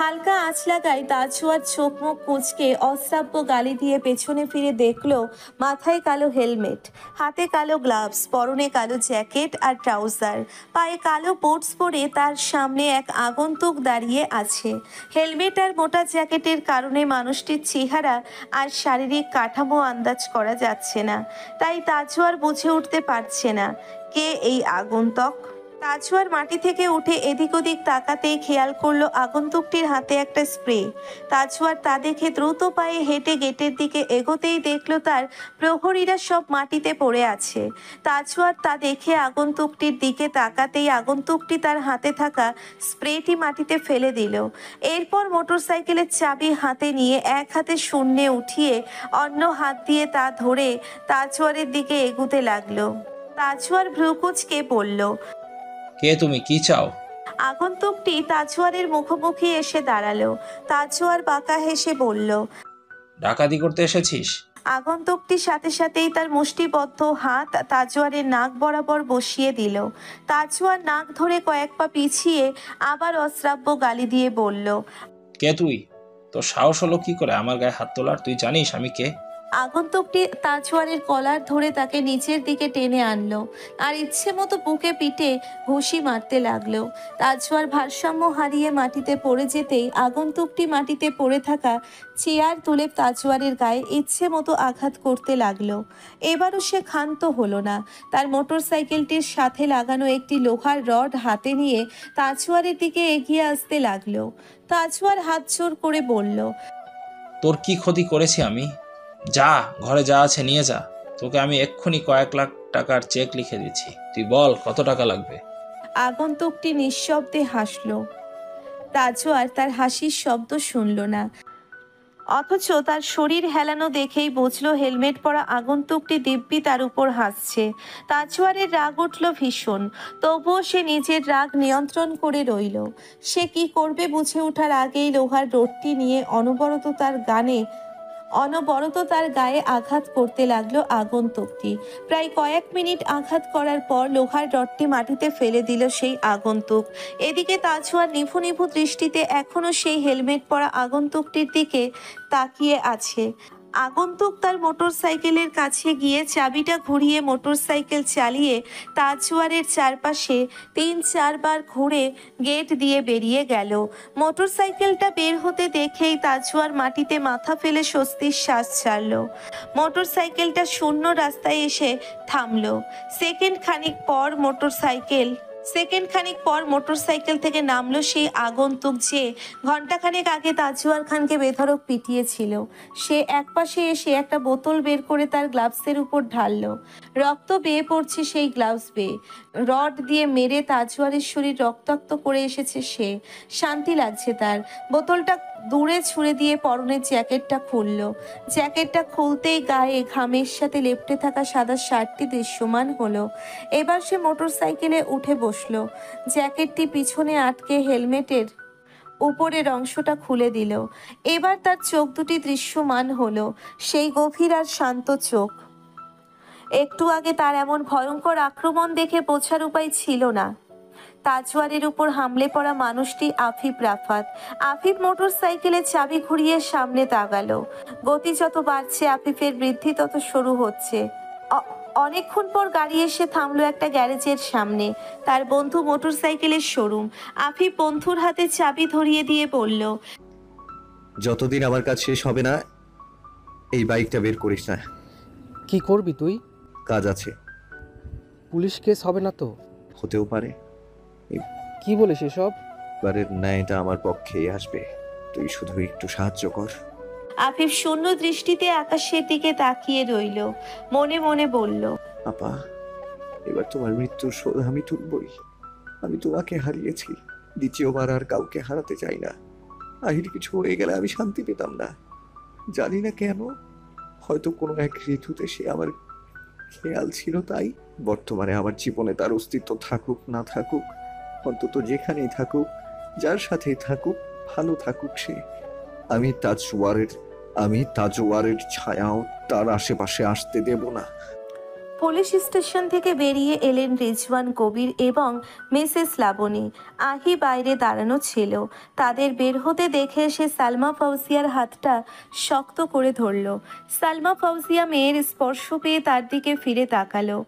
হালকা আঁচ লাগায় তাজওয়ার চোখ মুখ কুঁচকে অশ্রাব্য গালি দিয়ে পেছনে ফিরে দেখল মাথায় কালো হেলমেট, হাতে কালো গ্লাভস, পরনে কালো জ্যাকেট আর ট্রাউজার, পায়ে কালো বুটস পরে তার সামনে এক আগন্তুক দাঁড়িয়ে আছে। হেলমেট আর মোটা জ্যাকেটের কারণে মানুষটির চেহারা আর শারীরিক কাঠামো আন্দাজ করা যাচ্ছে না, তাই তাজওয়ার বুঝে উঠতে পারছে না কে এই আগন্তুক। তাজওয়ার মাটি থেকে উঠে এদিক ওদিক তাকাতেই খেয়াল করলো আগন্তুকটির হাতে একটা স্প্রে। তাজওয়ার তা দেখে দ্রুত পায়ে হেঁটে গেটের দিকে এগোতেই দেখলো তার প্রহরীরা সব মাটিতে পড়ে আছে। তাজওয়ার তা দেখে আগন্তুকটির দিকে তাকাতেই আগন্তুকটি তার হাতে থাকা স্প্রেটি মাটিতে ফেলে দিল। এরপর মোটরসাইকেলের চাবি হাতে নিয়ে এক হাতে শূন্যে উঠিয়ে অন্য হাত দিয়ে তা ধরে তাজওয়ারের দিকে এগুতে লাগলো। তাজওয়ার ভ্রুকুচকে বলল, কে তুমি, কি চাও? আগন্তুকটি তাজওয়ারের মুখোমুখি এসে দাঁড়ালো। তাজওয়ার বাঁকা হেসে বলল, ডাকাতি করতে এসেছিস? আগন্তুকটি সাথে সাথেই তার মুষ্টিবদ্ধ হাত তাজওয়ারের নাক বরাবর বসিয়ে দিল। তাজওয়ার নাক ধরে কয়েক পা পিছিয়ে আবার অশ্রাব্য গালি দিয়ে বলল, কে তুই? তোর সাহস হলো কি করে আমার গায়ে হাত তোলার? তুই জানিস আমি কে? আগন্তুকটি তাজওয়ারের কলার ধরে তাকে নিচের দিকে টেনে আনলো আর ইচ্ছে মতো বুকে পিঠে ঘুষি মারতে লাগলো। তাজওয়ার ভারসাম্য হারিয়ে মাটিতে পড়ে যেতেই আগন্তুকটি মাটিতে পড়ে থাকা চেয়ার তুলে তাজওয়ারের গায়ে ইচ্ছে মতো আঘাত করতে লাগলো। এবারও সে ক্ষান্ত হলো না। তার মোটরসাইকেলটির সাথে লাগানো একটি লোহার রড হাতে নিয়ে তাজওয়ারের দিকে এগিয়ে আসতে লাগলো। তাজওয়ার হাত জোর করে বলল, তোর কি ক্ষতি করেছি আমি? যা, ঘরে যা আছে নিয়ে যা। তোকে আমি এক্ষুনি কয়েক লাখ টাকার চেক লিখে দিচ্ছি। তুই বল কত টাকা লাগবে? আগন্তুকটি নিঃশব্দে হাসলো। তাজওয়ার তার হাসির শব্দ শুনল না, অথচ তার শরীর হেলানো দেখেই বুঝলো হেলমেট পরা আগন্তুকটি দিব্যি তার উপর হাসছে। তাজওয়ারের রাগ উঠল ভীষণ, তবুও সে নিজের রাগ নিয়ন্ত্রণ করে রইল। সে কি করবে বুঝে ওঠার আগেই লোহার রডটি নিয়ে অনবরত তার গায়ে আঘাত করতে লাগলো আগন্তুকটি। প্রায় কয়েক মিনিট আঘাত করার পর লোহার রডটি মাটিতে ফেলে দিল সেই আগন্তুক। এদিকে তাজওয়ার নিভু নিভু দৃষ্টিতে এখনো সেই হেলমেট পরা আগন্তুকটির দিকে তাকিয়ে আছে। আগন্তুক তার মোটরসাইকেলের কাছে গিয়ে চাবিটা ঘুরিয়ে মোটরসাইকেল চালিয়ে তাজওয়ারের চারপাশে ৩-৪ বার ঘুরে গেট দিয়ে বেরিয়ে গেল। মোটরসাইকেলটা বের হতে দেখেই তাজওয়ার মাটিতে মাথা ফেলে স্বস্তির শ্বাস ছাড়ল। মোটরসাইকেলটা শূন্য রাস্তায় এসে থামলো। সেকেন্ড খানিক পর মোটরসাইকেল থেকে নামলো সেই আগন্তুক যে ঘন্টাখানেক আগে তাজওয়ার খানকে বেধড়ক পিটিয়েছিল। সে একপাশে এসে একটা বোতল বের করে তার গ্লাভসের উপর ঢাললো। রক্ত বেয়ে পড়ছে সেই গ্লাভস বেয়ে। রড দিয়ে মেরে তাজওয়ারের শরীর রক্তাক্ত করে এসেছে সে। শান্তি লাগছে তার। বোতলটা দূরে ছুঁড়ে দিয়ে পরনের জ্যাকেটটা খুললো। জ্যাকেটটা খুলতেই গায়ে ঘামের সাথে লেপ্টে থাকা সাদা শার্টটি দৃশ্যমান হলো। এবার সে মোটরসাইকেলে উঠে বসলো। জ্যাকেটটি পিছনে আটকে হেলমেটের উপরের অংশটা খুলে দিল। এবার তার চোখ দুটি দৃশ্যমান হলো, সেই গভীর আর শান্ত চোখ। একটু আগে তার এমন ভয়ঙ্কর আক্রমণ দেখে বোঝার উপায় ছিল না তাজওয়ারের উপর হামলে পড়া মানুষটি আফিফ রাফাত। আফিফ মোটরসাইকেলে চাবি ঘুরিয়ে সামনে তাকালো। গতি যত বাড়ছে আফিফের বৃদ্ধি তত শুরু হচ্ছে। অনেকক্ষণ পর গাড়ি এসে থামলো একটা গ্যারেজের সামনে। তার বন্ধু মোটরসাইকেলের শোরুম। আফিফ বন্ধুর হাতে চাবি ধরিয়ে দিয়ে বলল, যতদিন আমার কাজ শেষ হবে না এই বাইকটা বের করিস না। কি করবি তুই? কাজ আছে। পুলিশ কেস হবে না তো? হতেও পারে। কি বলিস এসব? এবারের ন্যায়টা আমার পক্ষেই আসবে, তুই শুধু একটু সাহায্য কর। আফিফ শূন্য দৃষ্টিতে আকাশের দিকে তাকিয়ে রইল। মনে মনে বলল, আপা, এবার তোমার মৃত্যুর শোধ আমি তুলবই। আমি তোমাকে হারিয়েছি, দ্বিতীয়বার আর কাউকে হারাতে চাই না। আহির কিছু হয়ে গেলে আমি শান্তি পেতাম না, জানি না কেন। হয়তো কোনো এক ঋতুতে সে আমার খেয়াল ছিল, তাই বর্তমানে আমার জীবনে তার অস্তিত্ব থাকুক না থাকুক, অন্তত যেখানেই থাকুক, যার সাথেই থাকুক, ভালো থাকুক সে। আমি তাজওয়ারের ছায়াও তার আশেপাশে আসতে দেব না। পুলিশ স্টেশন থেকে বেরিয়ে এলেন রিজওয়ান কবির এবং মিসেস লাবণী। আহি বাইরে দাঁড়ানো ছিল। তাদের বের হতে দেখে সে সালমা ফাউজিয়ার হাতটা শক্ত করে ধরল। সালমা ফাউজিয়া মেয়ের স্পর্শ পেয়ে তার দিকে ফিরে তাকালো।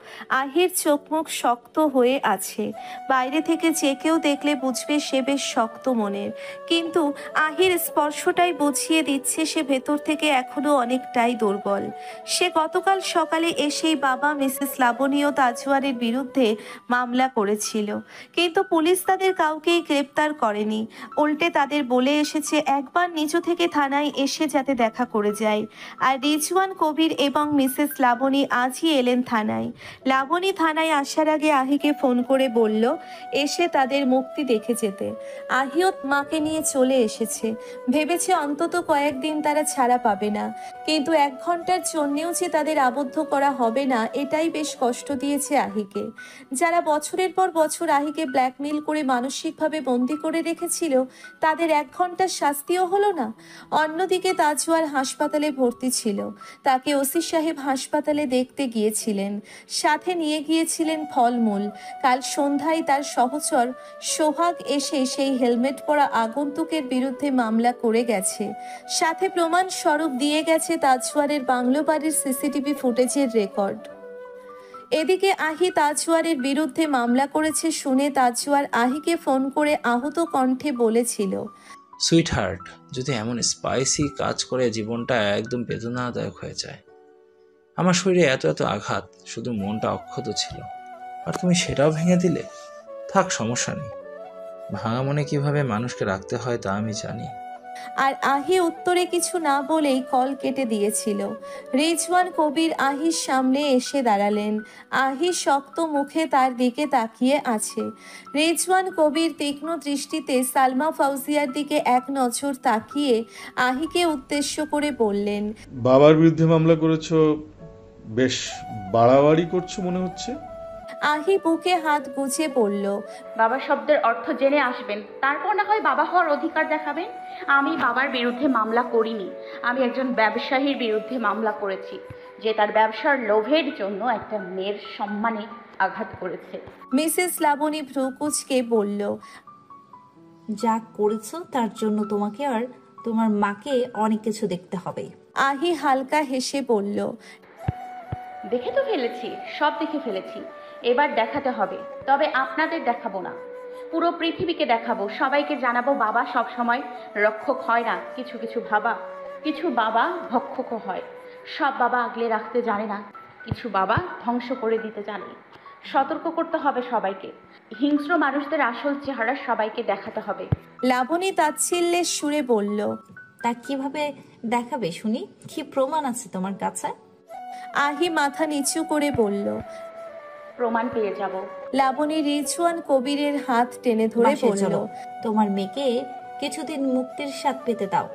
আহির চোখ মুখ শক্ত হয়ে আছে। বাইরে থেকে যে কেউ দেখলে বুঝবে সে বেশ শক্ত মনের, কিন্তু আহির স্পর্শটাই বুঝিয়ে দিচ্ছে সে ভেতর থেকে এখনো অনেকটাই দুর্বল। সে গতকাল সকালে এসেই বাবা, মিসেস লাবণী ও তাজওয়ারের বিরুদ্ধে মামলা করেছিল, কিন্তু পুলিশ তাদের কাউকেই গ্রেপ্তার করেনি। উল্টে তাদের বলে এসেছে একবার নিচু থেকে থানায় এসে যাতে দেখা করে যায়। আর রিজওয়ান কবির এবং মিসেস লাবণী আজই এলেন থানায়। লাবণী থানায় আসার আগে আহিকে ফোন করে বলল এসে তাদের মুক্তি দেখে যেতে। আহিও মাকে নিয়ে চলে এসেছে। ভেবেছে অন্তত কয়েকদিন তারা ছাড়া পাবে না, কিন্তু 1 ঘন্টার জন্যেও যে তাদের আবদ্ধ করা হবে না এটাই বেশ কষ্ট দিয়েছে আহিকে। যারা বছরের পর বছর আহিকে ব্ল্যাকমেইল করে মানসিকভাবে বন্দি করে রেখেছিল তাদের 1 ঘন্টার শাস্তিও হলো না। অন্যদিকে তাজওয়ার হাসপাতালে ভর্তি ছিল। তাকে ওসি সাহেব হাসপাতালে দেখতে গিয়েছিলেন, সাথে নিয়ে গিয়েছিলেন ফলমূল। কাল সন্ধ্যায় তার সহচর সোহাগ এসে সেই হেলমেট পরা আগন্তুকের বিরুদ্ধে মামলা করে গেছে, সাথে প্রমাণ স্বরূপ দিয়ে গেছে তাজওয়ারের বাংলো বাড়ির সিসিটিভি ফুটেজের রেকর্ড। এদিকে আহি তাজওয়ারের বিরুদ্ধে মামলা করেছে শুনে তাজওয়ার আহিকে ফোন করে আহত কণ্ঠে বলেছিল, সুইট হার্ট, যদি এমন স্পাইসি কাজ করে জীবনটা একদম বেদনাদায়ক হয়ে যায়। আমার শরীরে এত এত আঘাত, শুধু মনটা অক্ষত ছিল, আর তুমি সেটাও ভেঙে দিলে। থাক, সমস্যা নেই। ভাঙা মনে কিভাবে মানুষকে রাখতে হয় তা আমি জানি। আর আহি উত্তরে কিছু না বলেই কল কেটে দিয়েছিল। রিজওয়ান কবির আহির সামনে এসে দাঁড়ালেন। আহি শক্ত মুখে তার দিকে তাকিয়ে আছে। রিজওয়ান কবির তীক্ষ্ণ দৃষ্টিতে সালমা ফাউজিয়ার দিকে এক নজর তাকিয়ে আহিকে উদ্দেশ্য করে বললেন, বাবার বিরুদ্ধে মামলা করেছো, বেশ বাড়াবাড়ি করছো মনে হচ্ছে। আহি বুকে হাত গুজে বলল, বাবা শব্দের অর্থ জেনে আসবেন, তারপর না হয় বাবা হওয়ার অধিকার দেখাবেন। আমি বাবার বিরুদ্ধে মামলা করিনি। আমি একজন ব্যবসায়ীর বিরুদ্ধে মামলা করেছি, যে তার ব্যবসার লোভের জন্য একটা মেয়ের সম্মানে আঘাত করেছে। মিসেস লাবণী ভ্রু কুঁচকে বলল, যা করেছো তার জন্য তোমাকে আর তোমার মাকে অনেক কিছু দেখতে হবে। আহি হালকা হেসে বলল, দেখে তো ফেলেছি, সব দেখে ফেলেছি। এবার দেখাতে হবে, তবে আপনাদের দেখাবো না, পুরো পৃথিবীকে দেখাবো। সবাইকে জানাবো বাবা সব সময় রক্ষক হয় না, কিছু কিছু বাবা ভক্ষকও হয়। সব বাবা আগলে রাখতে জানে না, কিছু বাবা ধ্বংস করে দিতে জানে। সতর্ক করতে হবে সবাইকে। হিংস্র মানুষদের আসল চেহারা সবাইকে দেখাতে হবে। লাবণী তাচ্ছিল্যের সুরে বলল, তা কিভাবে দেখাবে শুনি? কি প্রমাণ আছে তোমার কাছে? আহি মাথা নিচু করে বলল, প্রমাণ পেয়ে যাব। লাবণী রিজওয়ান কবিরের হাত টেনে ধরে বাসায় বলল, চলো, তোমার মেয়েকে কিছুদিন মুক্তির স্বাদ পেতে দাও।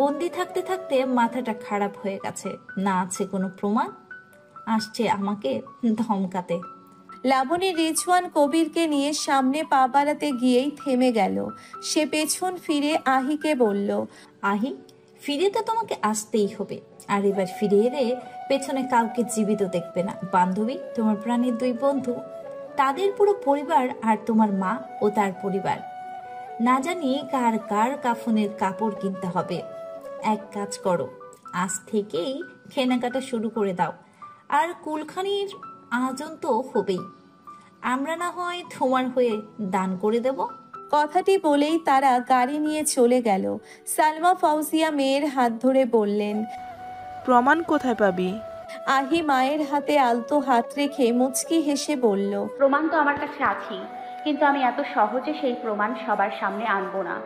বন্দি থাকতে থাকতে মাথাটা খারাপ হয়ে গেছে, না আছে কোনো প্রমাণ, আসছে আমাকে ধমকাতে। লাবণী রিজওয়ান কবিরকে নিয়ে সামনে পা বাড়াতে গিয়েই থেমে গেল। সে পেছন ফিরে আহিকে বলল, আহি, ফিরে তো তোমাকে আসতেই হবে। আর এবার ফিরে এলে পেছনে কাউকে জীবিত দেখবে না। বান্ধবী, তোমার প্রাণের 2 বন্ধু, তাদের পুরো পরিবার, আর তোমার মা ও তার পরিবার। না জানি কার কার কাফনের কাপড় কিনতে হবে। এক কাজ করো, আজ থেকেই কেনাকাটা শুরু করে দাও। আর কুলখানির আয়োজন তো হবেই, আমরা না হয় তোমার হয়ে দান করে দেব। কথাটি বলেই তারা গাড়ি নিয়ে চলে গেল। সালমা ফাউজিয়া মেয়ের হাত ধরে বললেন, প্রমাণ কোথায় পাবি? আহি মায়ের হাতে আলতো হাত রেখে মুচকি হেসে বলল, প্রমাণ তো আমার কাছে আছেই, কিন্তু আমি এত সহজে সেই প্রমাণ সবার সামনে আনবো না।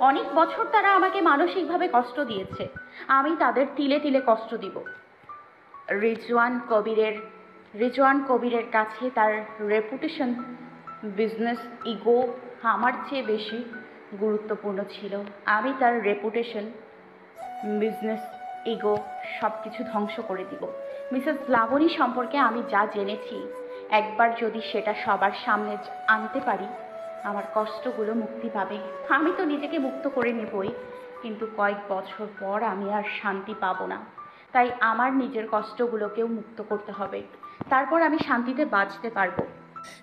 অনেক বছর তারা আমাকে মানসিকভাবে কষ্ট দিয়েছে, আমি তাদের তিলে তিলে কষ্ট দিব। রিজওয়ান কবিরের কাছে তার রেপুটেশন, বিজনেস ইগো আমার চেয়ে বেশি গুরুত্বপূর্ণ ছিল। আমি তার রেপুটেশন, বিজনেস ইগো সব কিছু ধ্বংস করে দিব। মিসেস লাবণী সম্পর্কে আমি যা জেনেছি, একবার যদি সেটা সবার সামনে আনতে পারি, আমার কষ্টগুলো মুক্তি পাবে। আমি তো নিজেকে মুক্ত করে নেবই, কিন্তু কয়েক বছর পর আমি আর শান্তি পাবো না। তাই আমার নিজের কষ্টগুলোকেও মুক্ত করতে হবে, তারপর আমি শান্তিতে বাঁচতে পারবো।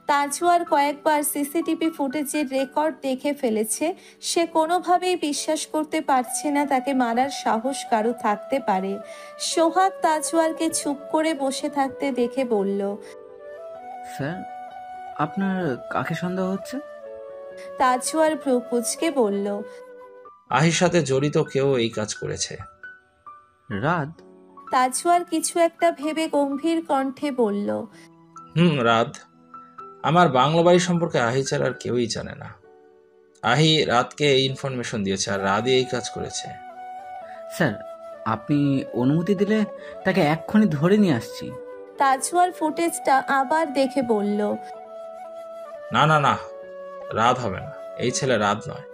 তাজওয়ার কয়েকবার সিসিটিভি ফুটেজের রেকর্ড দেখে ফেলেছে। সে কোনোভাবেই বিশ্বাস করতে পারছে না তাকে মারার সাহস কারো থাকতে পারে। সোহাগ তাজওয়ারকে চুপ করে বসে থাকতে দেখে বলল, স্যার, আপনার কাকে সন্দেহ হচ্ছে? তাজওয়ার ভ্রু কুঁচকে বলল, আহির সাথে জড়িত কেউ এই কাজ করেছে। রাত? তাজওয়ার কিছু একটা ভেবে গম্ভীর কণ্ঠে বলল, রাত। আমার বাংলা বাড়ি সম্পর্কে আহি ছাড়া আর কেউই জানে না। আহি রাতকে এই ইনফরমেশন দিয়েছে আর রাতই এই কাজ করেছে। স্যার, আপনি অনুমতি দিলে তাকে এক্ষুনি ধরে নিয়ে আসছি। তাজওয়ার ফুটেজটা আবার দেখে বলল, না না না, রাত হবে না। এই ছেলে রাত নয়।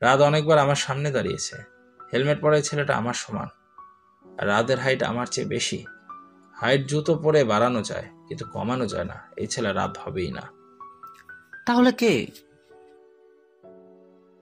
রাত অনেকবার আমার সামনে দাঁড়িয়েছে। হেলমেট পরা এই ছেলেটা আমার সমান। আর রাতের হাইট আমার চেয়ে বেশি। হাইট জুতো পরে বাড়ানো যায় কিন্তু কমানো যায় না। এই ছেলে রাত হবেই না। তাহলে কে?